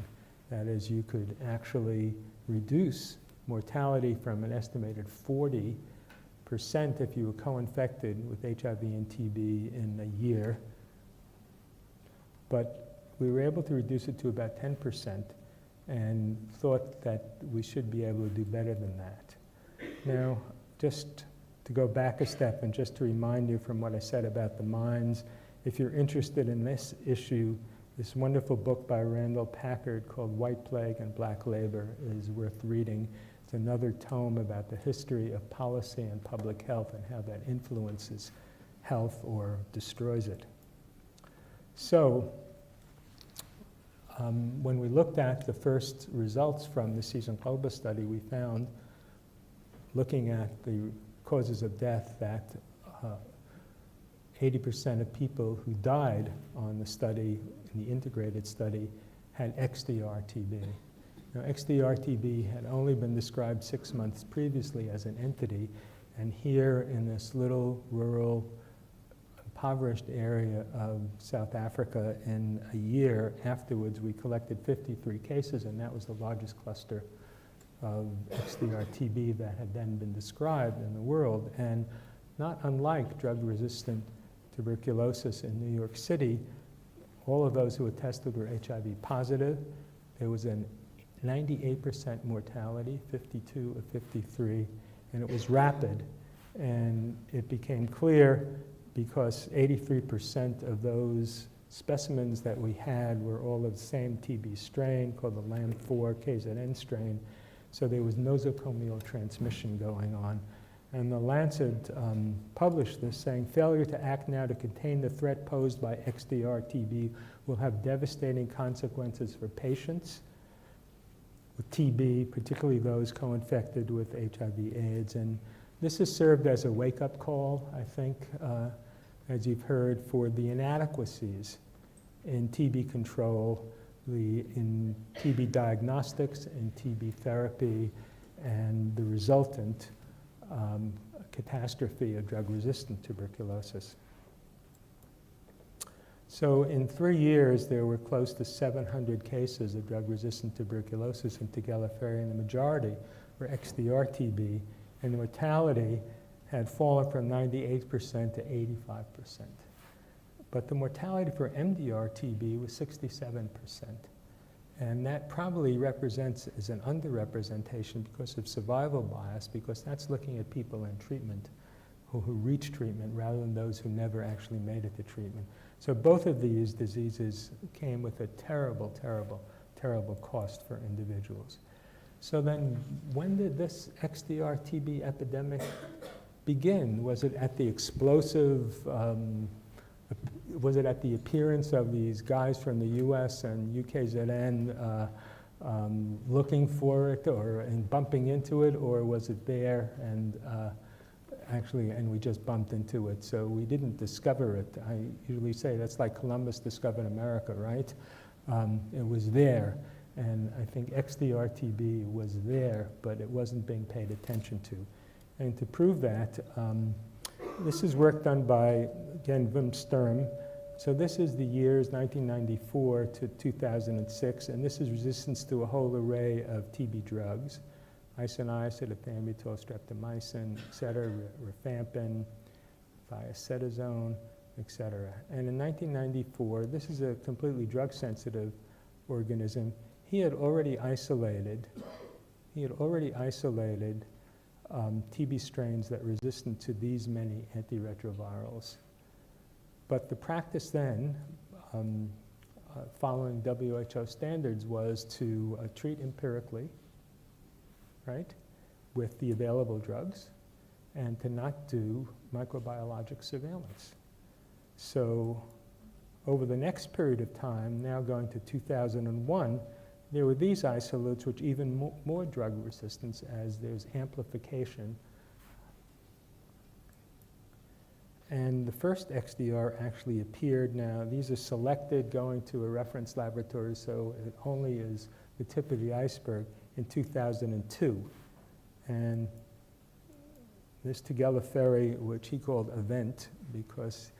That is, you could actually reduce mortality from an estimated 40% if you were co-infected with HIV and TB in a year. But we were able to reduce it to about 10% and thought that we should be able to do better than that. Now, just to go back a step and just to remind you from what I said about the mines, if you're interested in this issue, this wonderful book by Randall Packard called White Plague and Black Labor is worth reading. It's another tome about the history of policy and public health and how that influences health or destroys it. So, when we looked at the first results from the Season-Alba study, we found, looking at the causes of death, that 80% of people who died on the study, in the integrated study, had XDR TB. Now, XDR TB had only been described 6 months previously as an entity, and here in this little rural, impoverished area of South Africa, in a year afterwards, we collected 53 cases, and that was the largest cluster of XDR TB that had then been described in the world. And not unlike drug-resistant tuberculosis in New York City, all of those who were tested were HIV positive. There was a 98% mortality, 52 of 53, and it was rapid. And it became clear because 83% of those specimens that we had were all of the same TB strain called the LAM4 KZN strain, so there was nosocomial transmission going on. And the Lancet published this, saying, failure to act now to contain the threat posed by XDR TB will have devastating consequences for patients with TB, particularly those co-infected with HIV/AIDS. And this has served as a wake-up call, I think, as you've heard, for the inadequacies in TB control, in TB diagnostics, in TB therapy, and the resultant catastrophe of drug-resistant tuberculosis. So in 3 years, there were close to 700 cases of drug-resistant tuberculosis in Tugela Ferry, and the majority were XDR TB, and the mortality had fallen from 98% to 85%. But the mortality for MDR TB was 67%. And that probably represents as an underrepresentation because of survival bias, because that's looking at people in treatment who reach treatment rather than those who never actually made it to treatment. So both of these diseases came with a terrible, terrible, terrible cost for individuals. So then when did this XDR TB epidemic begin? Was it at the explosive, was it at the appearance of these guys from the US and UKZN looking for it and bumping into it, or was it there and and we just bumped into it? So we didn't discover it. I usually say that's like Columbus discovered America, right? It was there, and I think XDR TB was there, but it wasn't being paid attention to. And to prove that, this is work done by, again, Wim Sturm. So this is the years 1994 to 2006, and this is resistance to a whole array of TB drugs: isoniazid, ethambutol, streptomycin, et cetera, rifampin, thiacetazone, et cetera. And in 1994, this is a completely drug-sensitive organism. He had already isolated TB strains that are resistant to these many antiretrovirals. But the practice then, following WHO standards, was to treat empirically, right, with the available drugs, and to not do microbiologic surveillance. So over the next period of time, now going to 2001, there were these isolutes which even more drug resistance as there's amplification. And the first XDR actually appeared now. These are selected going to a reference laboratory, so it only is the tip of the iceberg in 2002. And this Tugela Ferry, which he called event because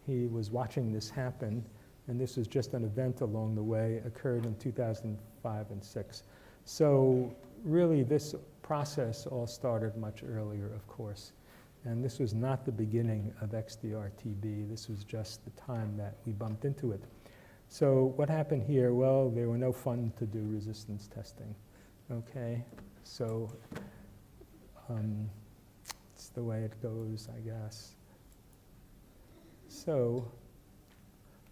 he was watching this happen, and this was just an event along the way, occurred in 2005 and 6. So really this process all started much earlier, of course. And this was not the beginning of XDR TB. This was just the time that we bumped into it. So what happened here? Well, there were no funds to do resistance testing. Okay, so it's the way it goes, I guess. So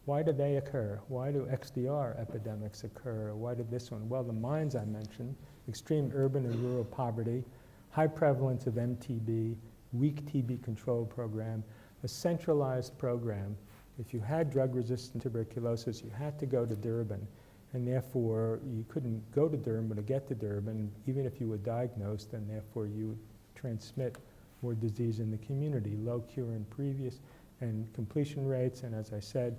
why do they occur? Why do XDR epidemics occur? Why did this one? Well, the mines I mentioned, extreme urban and rural poverty, high prevalence of MTB, weak TB control program, a centralized program. If you had drug-resistant tuberculosis, you had to go to Durban, and therefore you couldn't go to Durban to get to Durban, even if you were diagnosed, and therefore you would transmit more disease in the community. Low cure and previous and completion rates, and as I said,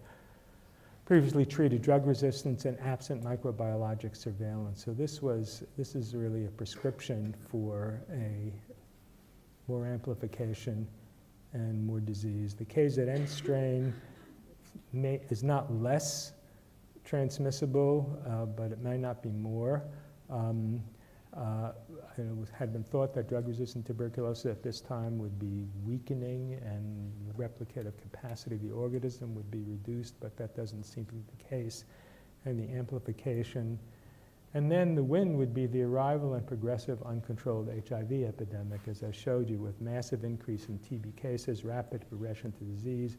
previously treated drug resistance and absent microbiologic surveillance. So this is really a prescription for a more amplification and more disease. The KZN strain is not less transmissible, but it may not be more. It had been thought that drug-resistant tuberculosis at this time would be weakening and the replicative capacity of the organism would be reduced, but that doesn't seem to be the case. And the amplification. And then the win would be the arrival and progressive uncontrolled HIV epidemic, as I showed you, with massive increase in TB cases, rapid progression to disease,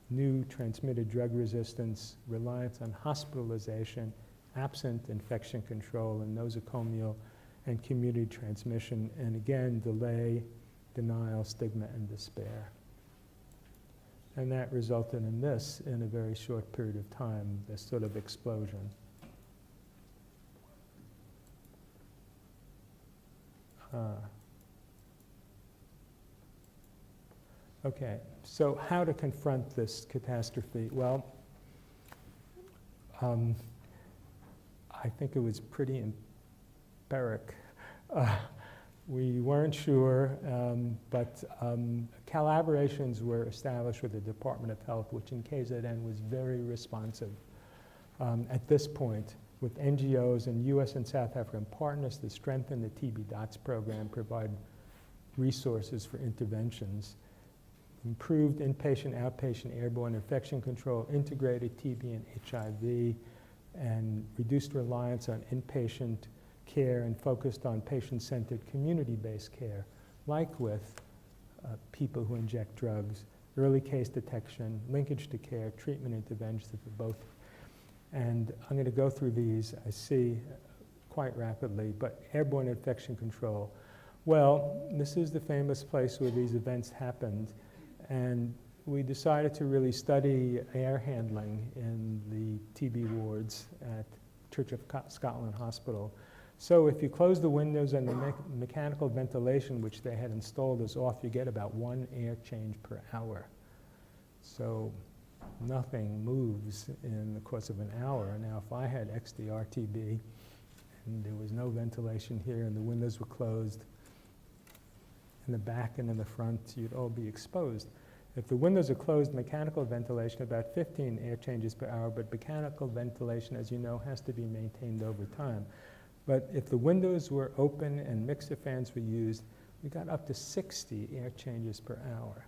new transmitted drug resistance, reliance on hospitalization, absent infection control, and nosocomial and community transmission, and again, delay, denial, stigma, and despair. And that resulted in this in a very short period of time, this sort of explosion. Okay, so how to confront this catastrophe? Well, I think it was pretty empiric. We weren't sure, but collaborations were established with the Department of Health, which in KZN was very responsive at this point, with NGOs and US and South African partners to strengthen the TB DOTS program, provide resources for interventions, improved inpatient, outpatient, airborne infection control, integrated TB and HIV, and reduced reliance on inpatient care and focused on patient-centered community-based care, like with people who inject drugs, early case detection, linkage to care, treatment interventions for both. And I'm going to go through these, I see, quite rapidly, but airborne infection control. Well, this is the famous place where these events happened, and we decided to really study air handling in the TB wards at Church of Scotland Hospital. So if you close the windows and the mechanical ventilation, which they had installed, is off, you get about 1 air change per hour. So nothing moves in the course of an hour. Now, if I had XDR TB and there was no ventilation here and the windows were closed in the back and in the front, you'd all be exposed. If the windows are closed, mechanical ventilation, about 15 air changes per hour, but mechanical ventilation, as you know, has to be maintained over time. But if the windows were open and mixer fans were used, we got up to 60 air changes per hour.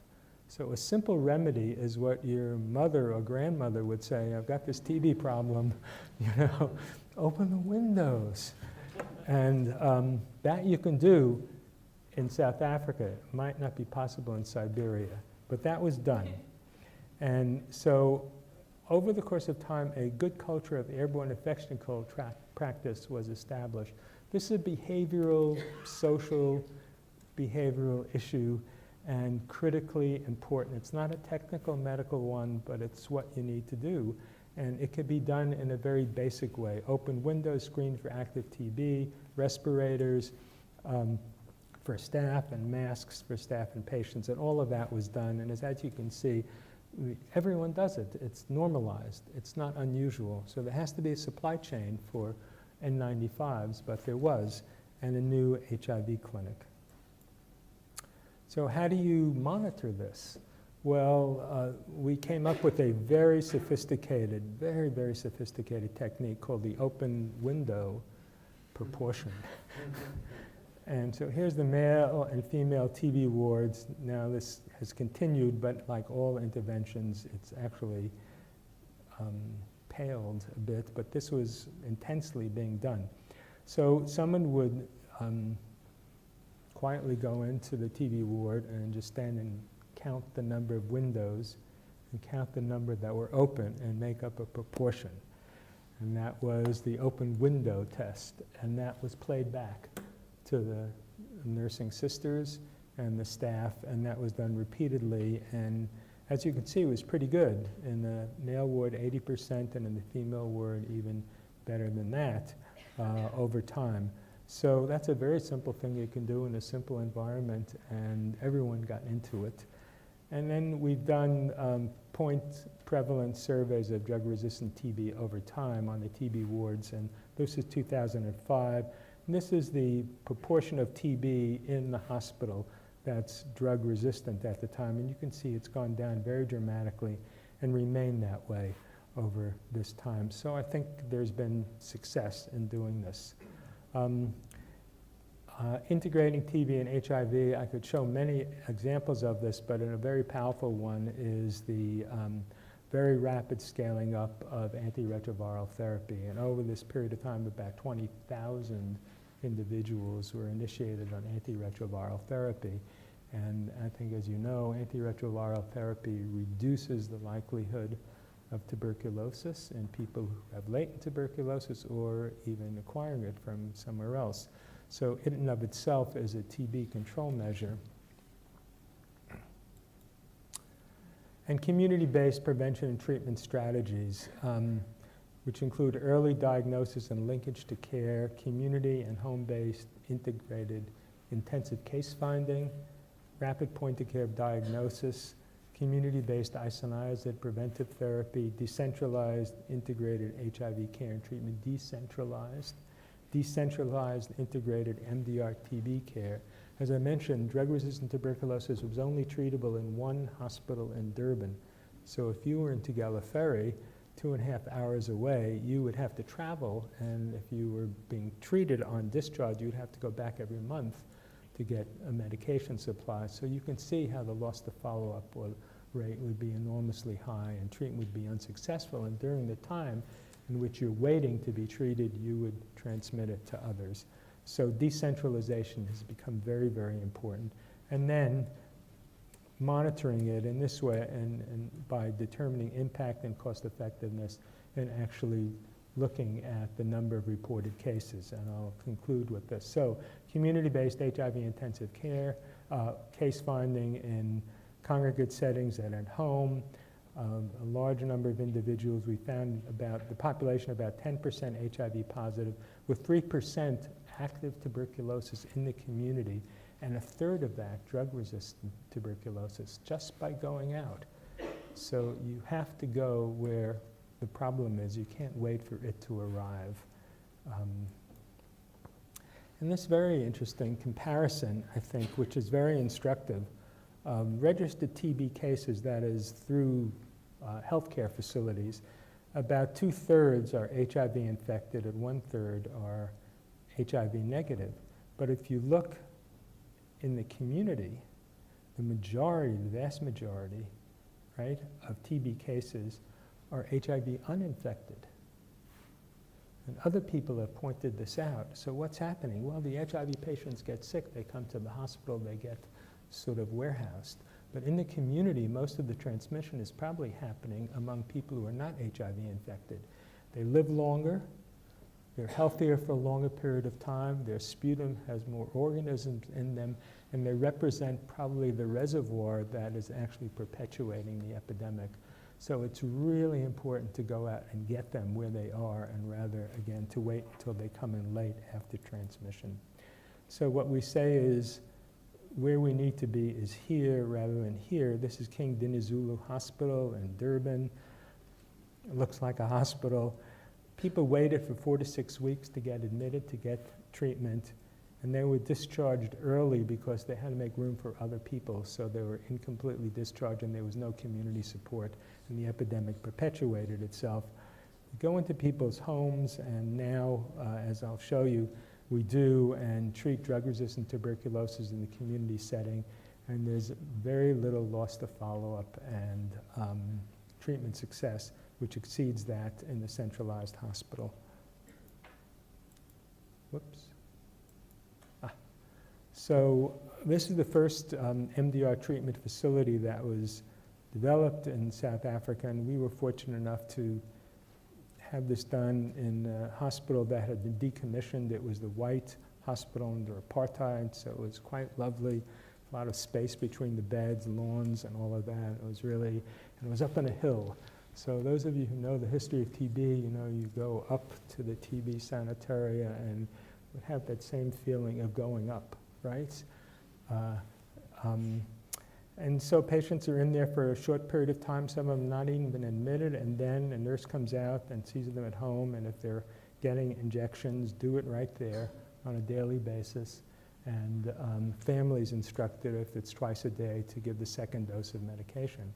So a simple remedy is what your mother or grandmother would say, I've got this TB problem, open the windows. And that you can do in South Africa. It might not be possible in Siberia, but that was done. And so over the course of time, a good culture of airborne infection control practice was established. This is a behavioral, social, behavioral issue, and critically important. It's not a technical medical one, but it's what you need to do. And it can be done in a very basic way. Open windows, screen for active TB, respirators for staff, and masks for staff and patients, and all of that was done. And as you can see, everyone does it. It's normalized. It's not unusual. So there has to be a supply chain for N95s, but there was, and a new HIV clinic. So how do you monitor this? Well, we came up with a very sophisticated, very, very sophisticated technique called the open window proportion. And so here's the male and female TB wards. Now this has continued, but like all interventions, it's actually paled a bit, but this was intensely being done. So someone would quietly go into the TB ward and just stand and count the number of windows and count the number that were open and make up a proportion. And that was the open window test, and that was played back to the nursing sisters and the staff, and that was done repeatedly. And as you can see, it was pretty good. In the male ward, 80%, and in the female ward, even better than that over time. So that's a very simple thing you can do in a simple environment, and everyone got into it. And then we've done point prevalence surveys of drug-resistant TB over time on the TB wards, and this is 2005. And this is the proportion of TB in the hospital that's drug-resistant at the time, and you can see it's gone down very dramatically and remained that way over this time. So I think there's been success in doing this. Integrating TB and HIV, I could show many examples of this, but a very powerful one is the very rapid scaling up of antiretroviral therapy. And over this period of time, about 20,000 individuals were initiated on antiretroviral therapy. And I think, as you know, antiretroviral therapy reduces the likelihood of tuberculosis in people who have latent tuberculosis or even acquiring it from somewhere else. So it in and of itself is a TB control measure. And community-based prevention and treatment strategies, which include early diagnosis and linkage to care, community and home-based integrated intensive case finding, rapid point-of-care diagnosis, community-based isoniazid preventive therapy, decentralized integrated HIV care and treatment, decentralized integrated MDR TB care. As I mentioned, drug-resistant tuberculosis was only treatable in one hospital in Durban. So if you were in Tugela Ferry, 2.5 hours away, you would have to travel, and if you were being treated on discharge, you'd have to go back every month to get a medication supply. So you can see how the loss to follow-up rate would be enormously high, and treatment would be unsuccessful. And during the time in which you're waiting to be treated, you would transmit it to others. So decentralization has become very, very important. And then monitoring it in this way and by determining impact and cost effectiveness and actually looking at the number of reported cases. And I'll conclude with this. So community-based HIV intensive care, case finding in congregate settings and at home, a large number of individuals. We found about the population about 10% HIV positive with 3% active tuberculosis in the community, and 1/3 of that drug-resistant tuberculosis just by going out. So you have to go where the problem is. You can't wait for it to arrive. And this very interesting comparison, I think, which is very instructive, registered TB cases, that is through healthcare facilities, about 2/3 are HIV infected and 1/3 are HIV negative. But if you look in the community, the majority, the vast majority, right, of TB cases are HIV uninfected. And other people have pointed this out. So what's happening? Well, the HIV patients get sick, they come to the hospital, they get sort of warehoused. But in the community, most of the transmission is probably happening among people who are not HIV infected. They live longer, they're healthier for a longer period of time, their sputum has more organisms in them, and they represent probably the reservoir that is actually perpetuating the epidemic. So it's really important to go out and get them where they are, and rather, again, to wait until they come in late after transmission. So what we say is, where we need to be is here rather than here. This is King Dinizulu Hospital in Durban. It looks like a hospital. People waited for 4 to 6 weeks to get admitted, to get treatment, and they were discharged early because they had to make room for other people, so they were incompletely discharged and there was no community support, and the epidemic perpetuated itself. We go into people's homes, and now, as I'll show you, we do and treat drug-resistant tuberculosis in the community setting, and there's very little loss to follow-up and treatment success, which exceeds that in the centralized hospital. Whoops. So this is the first MDR treatment facility that was developed in South Africa, and we were fortunate enough to have this done in a hospital that had been decommissioned. It was the white hospital under apartheid, so it was quite lovely. A lot of space between the beds, lawns, and all of that. It was really, and it was up on a hill. So those of you who know the history of TB, you know, you go up to the TB sanitaria and would have that same feeling of going up, right? And so patients are in there for a short period of time, some of them not even been admitted, and then a nurse comes out and sees them at home, and if they're getting injections, do it right there on a daily basis. And families instructed, if it's twice a day, to give the second dose of medication.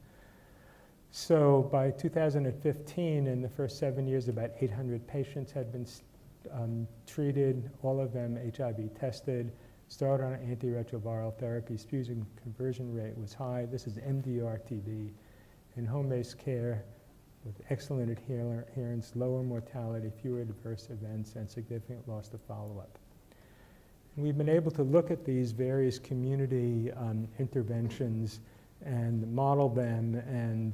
So by 2015, in the first 7 years, about 800 patients had been treated, all of them HIV tested, started on antiretroviral therapy. Sputum conversion rate was high. This is MDR TB in home-based care with excellent adherence, lower mortality, fewer adverse events, and significant loss to follow-up. We've been able to look at these various community interventions and model them, and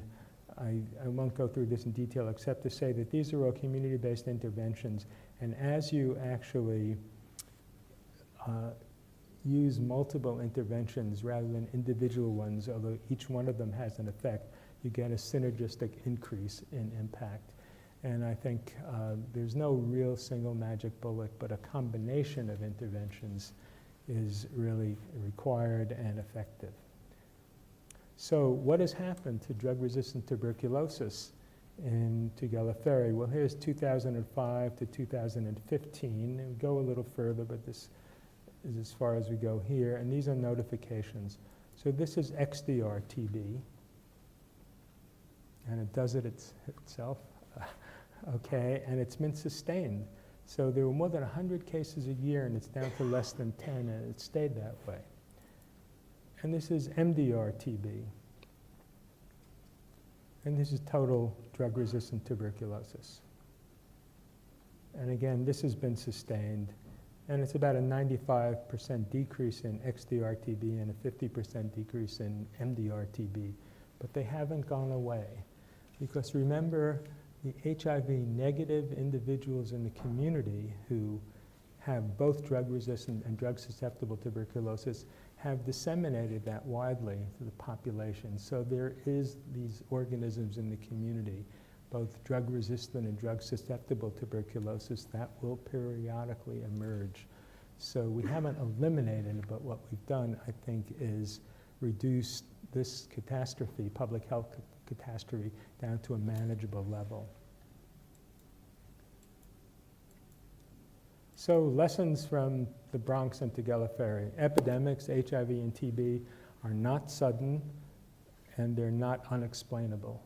I won't go through this in detail except to say that these are all community-based interventions, and as you actually use multiple interventions rather than individual ones, although each one of them has an effect, you get a synergistic increase in impact. And I think there's no real single magic bullet, but a combination of interventions is really required and effective. So what has happened to drug-resistant tuberculosis in Tugela Ferry? Well, here's 2005 to 2015. And we go a little further, but this is as far as we go here. And these are notifications. So this is XDR TB. And it does it itself. Okay, and it's been sustained. So there were more than 100 cases a year, and it's down to less than 10, and it stayed that way. And this is MDR TB. And this is total drug-resistant tuberculosis. And again, this has been sustained. And it's about a 95% decrease in XDR TB and a 50% decrease in MDR TB. But they haven't gone away. Because remember, the HIV-negative individuals in the community who have both drug-resistant and drug-susceptible tuberculosis have disseminated that widely to the population. So there is these organisms in the community, both drug-resistant and drug-susceptible tuberculosis, that will periodically emerge. So we haven't eliminated it, but what we've done, I think, is reduce this catastrophe, public health catastrophe, down to a manageable level. So lessons from the Bronx and Tugela Ferry. Epidemics, HIV and TB, are not sudden, and they're not unexplainable.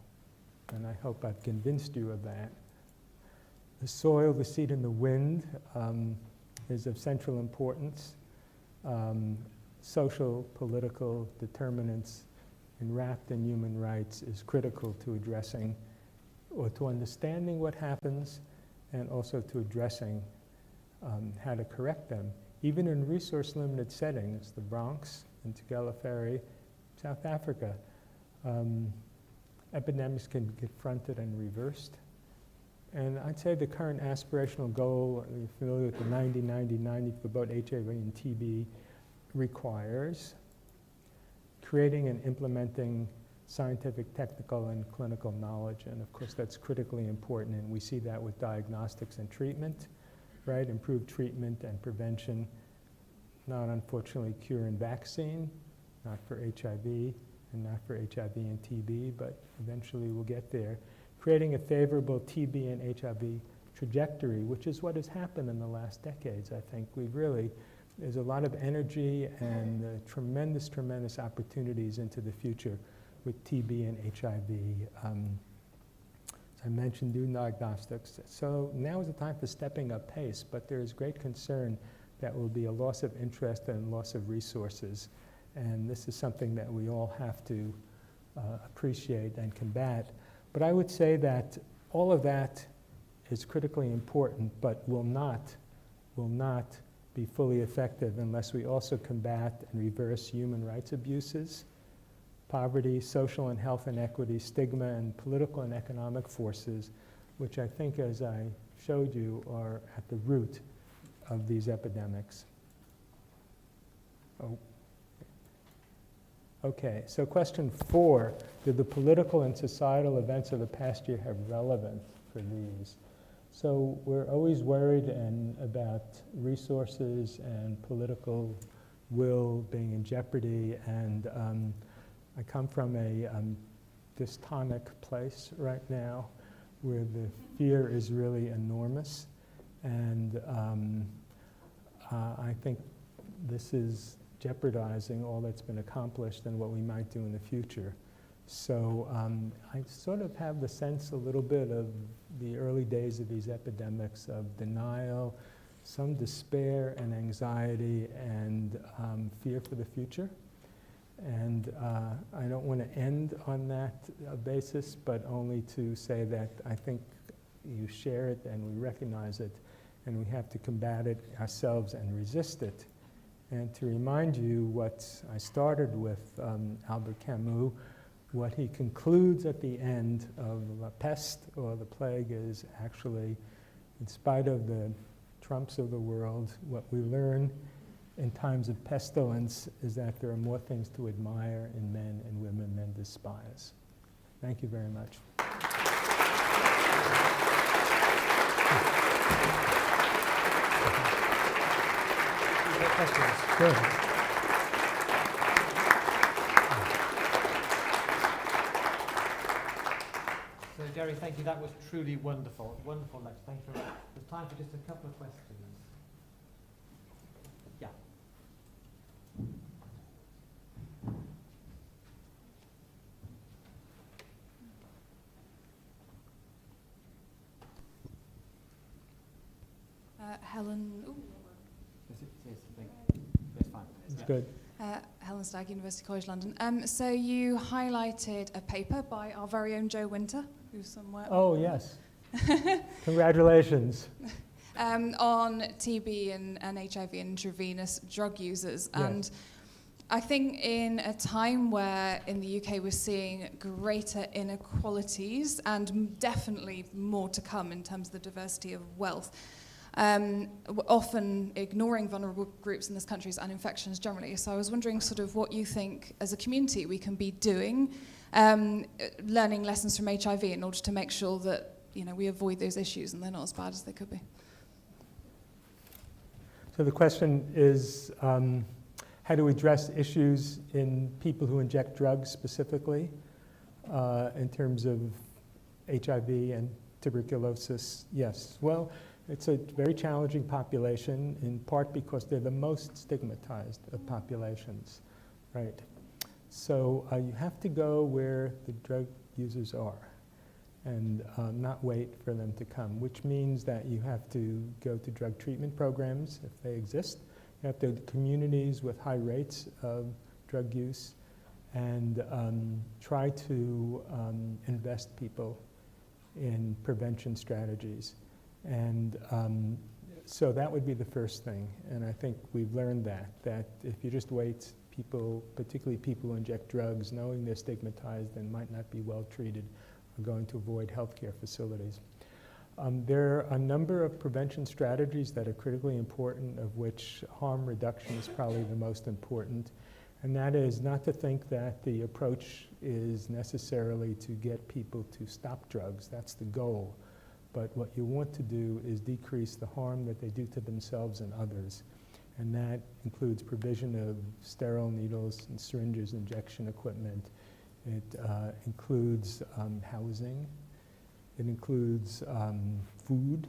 And I hope I've convinced you of that. The soil, the seed, and the wind is of central importance. Social, political determinants enwrapped in human rights is critical to addressing or to understanding what happens and also to addressing how to correct them, even in resource-limited settings, the Bronx and Tugela Ferry, South Africa. Epidemics can get confronted and reversed. And I'd say the current aspirational goal, you're familiar with the 90-90-90 for both HIV and TB, requires creating and implementing scientific, technical, and clinical knowledge. And of course, that's critically important. And we see that with diagnostics and treatment, right? Improved treatment and prevention, not unfortunately cure and vaccine, not for HIV and not for HIV and TB, but eventually we'll get there. Creating a favorable TB and HIV trajectory, which is what has happened in the last decades, I think. There's a lot of energy and tremendous, tremendous opportunities into the future with TB and HIV. As I mentioned, doing diagnostics. So now is the time for stepping up pace, but there is great concern that will be a loss of interest and loss of resources. And this is something that we all have to appreciate and combat. But I would say that all of that is critically important, but will not be fully effective unless we also combat and reverse human rights abuses, poverty, social and health inequity, stigma, and political and economic forces, which I think, as I showed you, are at the root of these epidemics. Oh. Okay, so question 4, did the political and societal events of the past year have relevance for these? So we're always worried about resources and political will being in jeopardy, and I come from a dystonic place right now where the fear is really enormous, and I think this is jeopardizing all that's been accomplished and what we might do in the future. So I sort of have the sense a little bit of the early days of these epidemics of denial, some despair and anxiety and fear for the future. And I don't want to end on that basis, but only to say that I think you share it and we recognize it, and we have to combat it ourselves and resist it. And to remind you what I started with Albert Camus, what he concludes at the end of La Peste, or the plague, is actually, in spite of the Trumps of the world, what we learn in times of pestilence is that there are more things to admire in men and women than despise. Thank you very much. Questions? Good. So, Jerry, thank you. That was truly wonderful. Wonderful lecture. Thank you very much. There's time for just a couple of questions. Yeah. Helen. Ooh. It's fine. It's good. Helen Stagg, University College London. So you highlighted a paper by our very own Joe Winter, who's somewhere. Oh, yes. Congratulations. On TB and HIV and intravenous drug users. Yes. And I think in a time where in the UK we're seeing greater inequalities and definitely more to come in terms of the diversity of wealth, often ignoring vulnerable groups in this country and infections generally. So I was wondering sort of what you think as a community we can be doing, learning lessons from HIV in order to make sure that we avoid those issues and they're not as bad as they could be. So the question is, how do we address issues in people who inject drugs specifically in terms of HIV and tuberculosis? Yes. Well, it's a very challenging population, in part because they're the most stigmatized of populations, right? So you have to go where the drug users are and not wait for them to come, which means that you have to go to drug treatment programs if they exist. You have to go to communities with high rates of drug use and try to invest people in prevention strategies. And so that would be the first thing. And I think we've learned that if you just wait, people, particularly people who inject drugs, knowing they're stigmatized and might not be well treated, are going to avoid healthcare facilities. There are a number of prevention strategies that are critically important, of which harm reduction is probably the most important. And that is not to think that the approach is necessarily to get people to stop drugs. That's the goal. But what you want to do is decrease the harm that they do to themselves and others. And that includes provision of sterile needles and syringes, injection equipment. It includes housing. It includes food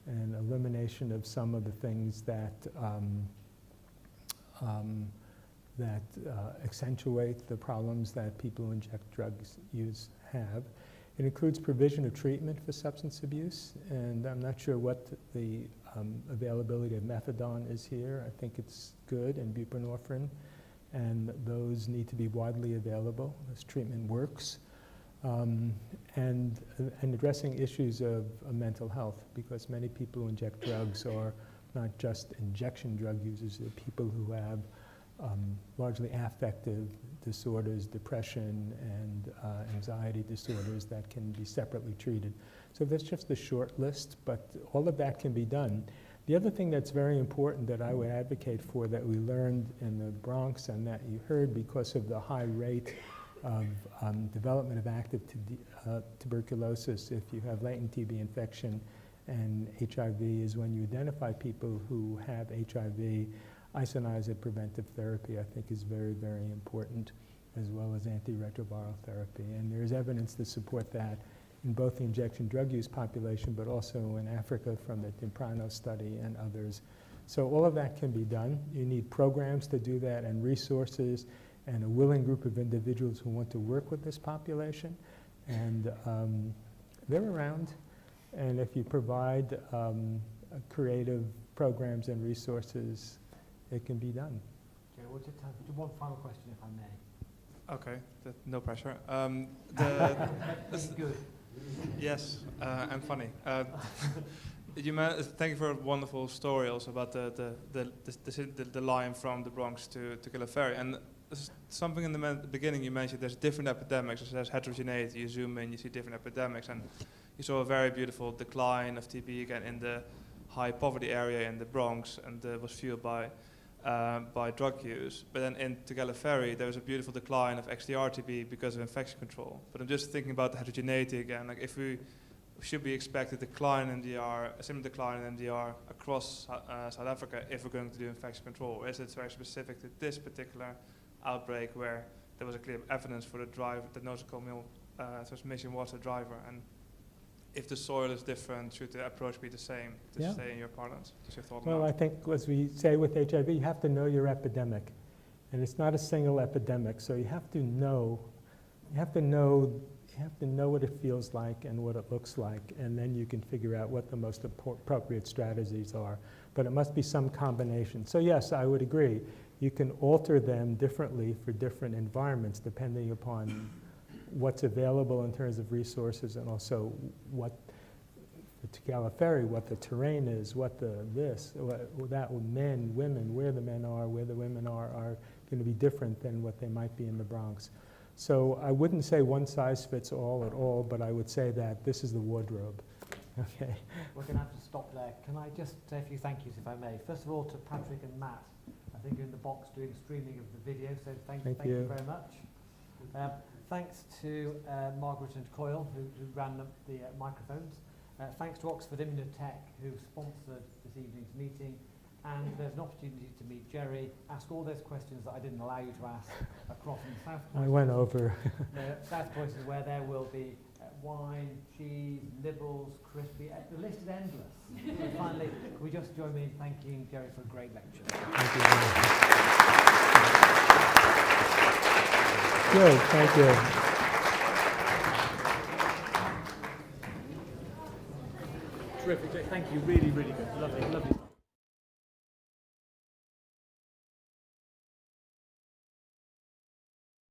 and elimination of some of the things that accentuate the problems that people who inject drugs have. It includes provision of treatment for substance abuse, and I'm not sure what the availability of methadone is here. I think it's good, and buprenorphine, and those need to be widely available. This treatment works. And addressing issues of mental health, because many people who inject drugs are not just injection drug users, they're people who have largely affective disorders, depression, and anxiety disorders that can be separately treated. So that's just a short list, but all of that can be done. The other thing that's very important that I would advocate for, that we learned in the Bronx and that you heard because of the high rate of development of active tuberculosis, if you have latent TB infection and HIV, is when you identify people who have HIV, isoniazid preventive therapy, I think, is very, very important, as well as antiretroviral therapy. And there's evidence to support that in both the injection drug use population, but also in Africa from the Timprano study and others. So all of that can be done. You need programs to do that and resources and a willing group of individuals who want to work with this population. And they're around. And if you provide creative programs and resources, it can be done. Okay, we'll just have one final question, if I may. Okay, no pressure. Good. Yes, I'm funny. Thank you for a wonderful story also about the line from the Bronx to Tugela Ferry. And something in the beginning you mentioned, there's different epidemics, there's heterogeneity. You zoom in, you see different epidemics, and you saw a very beautiful decline of TB again in the high poverty area in the Bronx, and was fueled by drug use. But then in Tugela Ferry, there was a beautiful decline of XDR TB because of infection control. But I'm just thinking about the heterogeneity again. Like, if we should we expect a decline in MDR, a similar decline in MDR across South Africa if we're going to do infection control? Or is it very specific to this particular outbreak where there was a clear evidence for the driver, the nosocomial transmission was the driver? And if the soil is different, should the approach be the same, to stay in your parlance? Your thought? Well, I think, as we say with HIV, you have to know your epidemic. And it's not a single epidemic, so you have to know what it feels like and what it looks like, and then you can figure out what the most appropriate strategies are. But it must be some combination. So yes, I would agree. You can alter them differently for different environments depending upon what's available in terms of resources, and also what the Tugela Ferry, what the terrain is, what men, women, where the men are, where the women are going to be different than what they might be in the Bronx. So I wouldn't say one size fits all at all, but I would say that this is the wardrobe. Okay. We're going to have to stop there. Can I just say a few thank yous, if I may? First of all, to Patrick and Matt. I think you're in the box doing streaming of the video, so thank you very much. Thanks to Margaret and Coyle, who ran the microphones. Thanks to Oxford Immunotech, who sponsored this evening's meeting. And there's an opportunity to meet Jerry, ask all those questions that I didn't allow you to ask across in the South Voices. I went over. South Voices, where there will be wine, cheese, nibbles, crispy. The list is endless. And finally, can we just join me in thanking Jerry for a great lecture? Thank you very much. Good, thank you. Terrific, thank you. Really, really good. Lovely, lovely.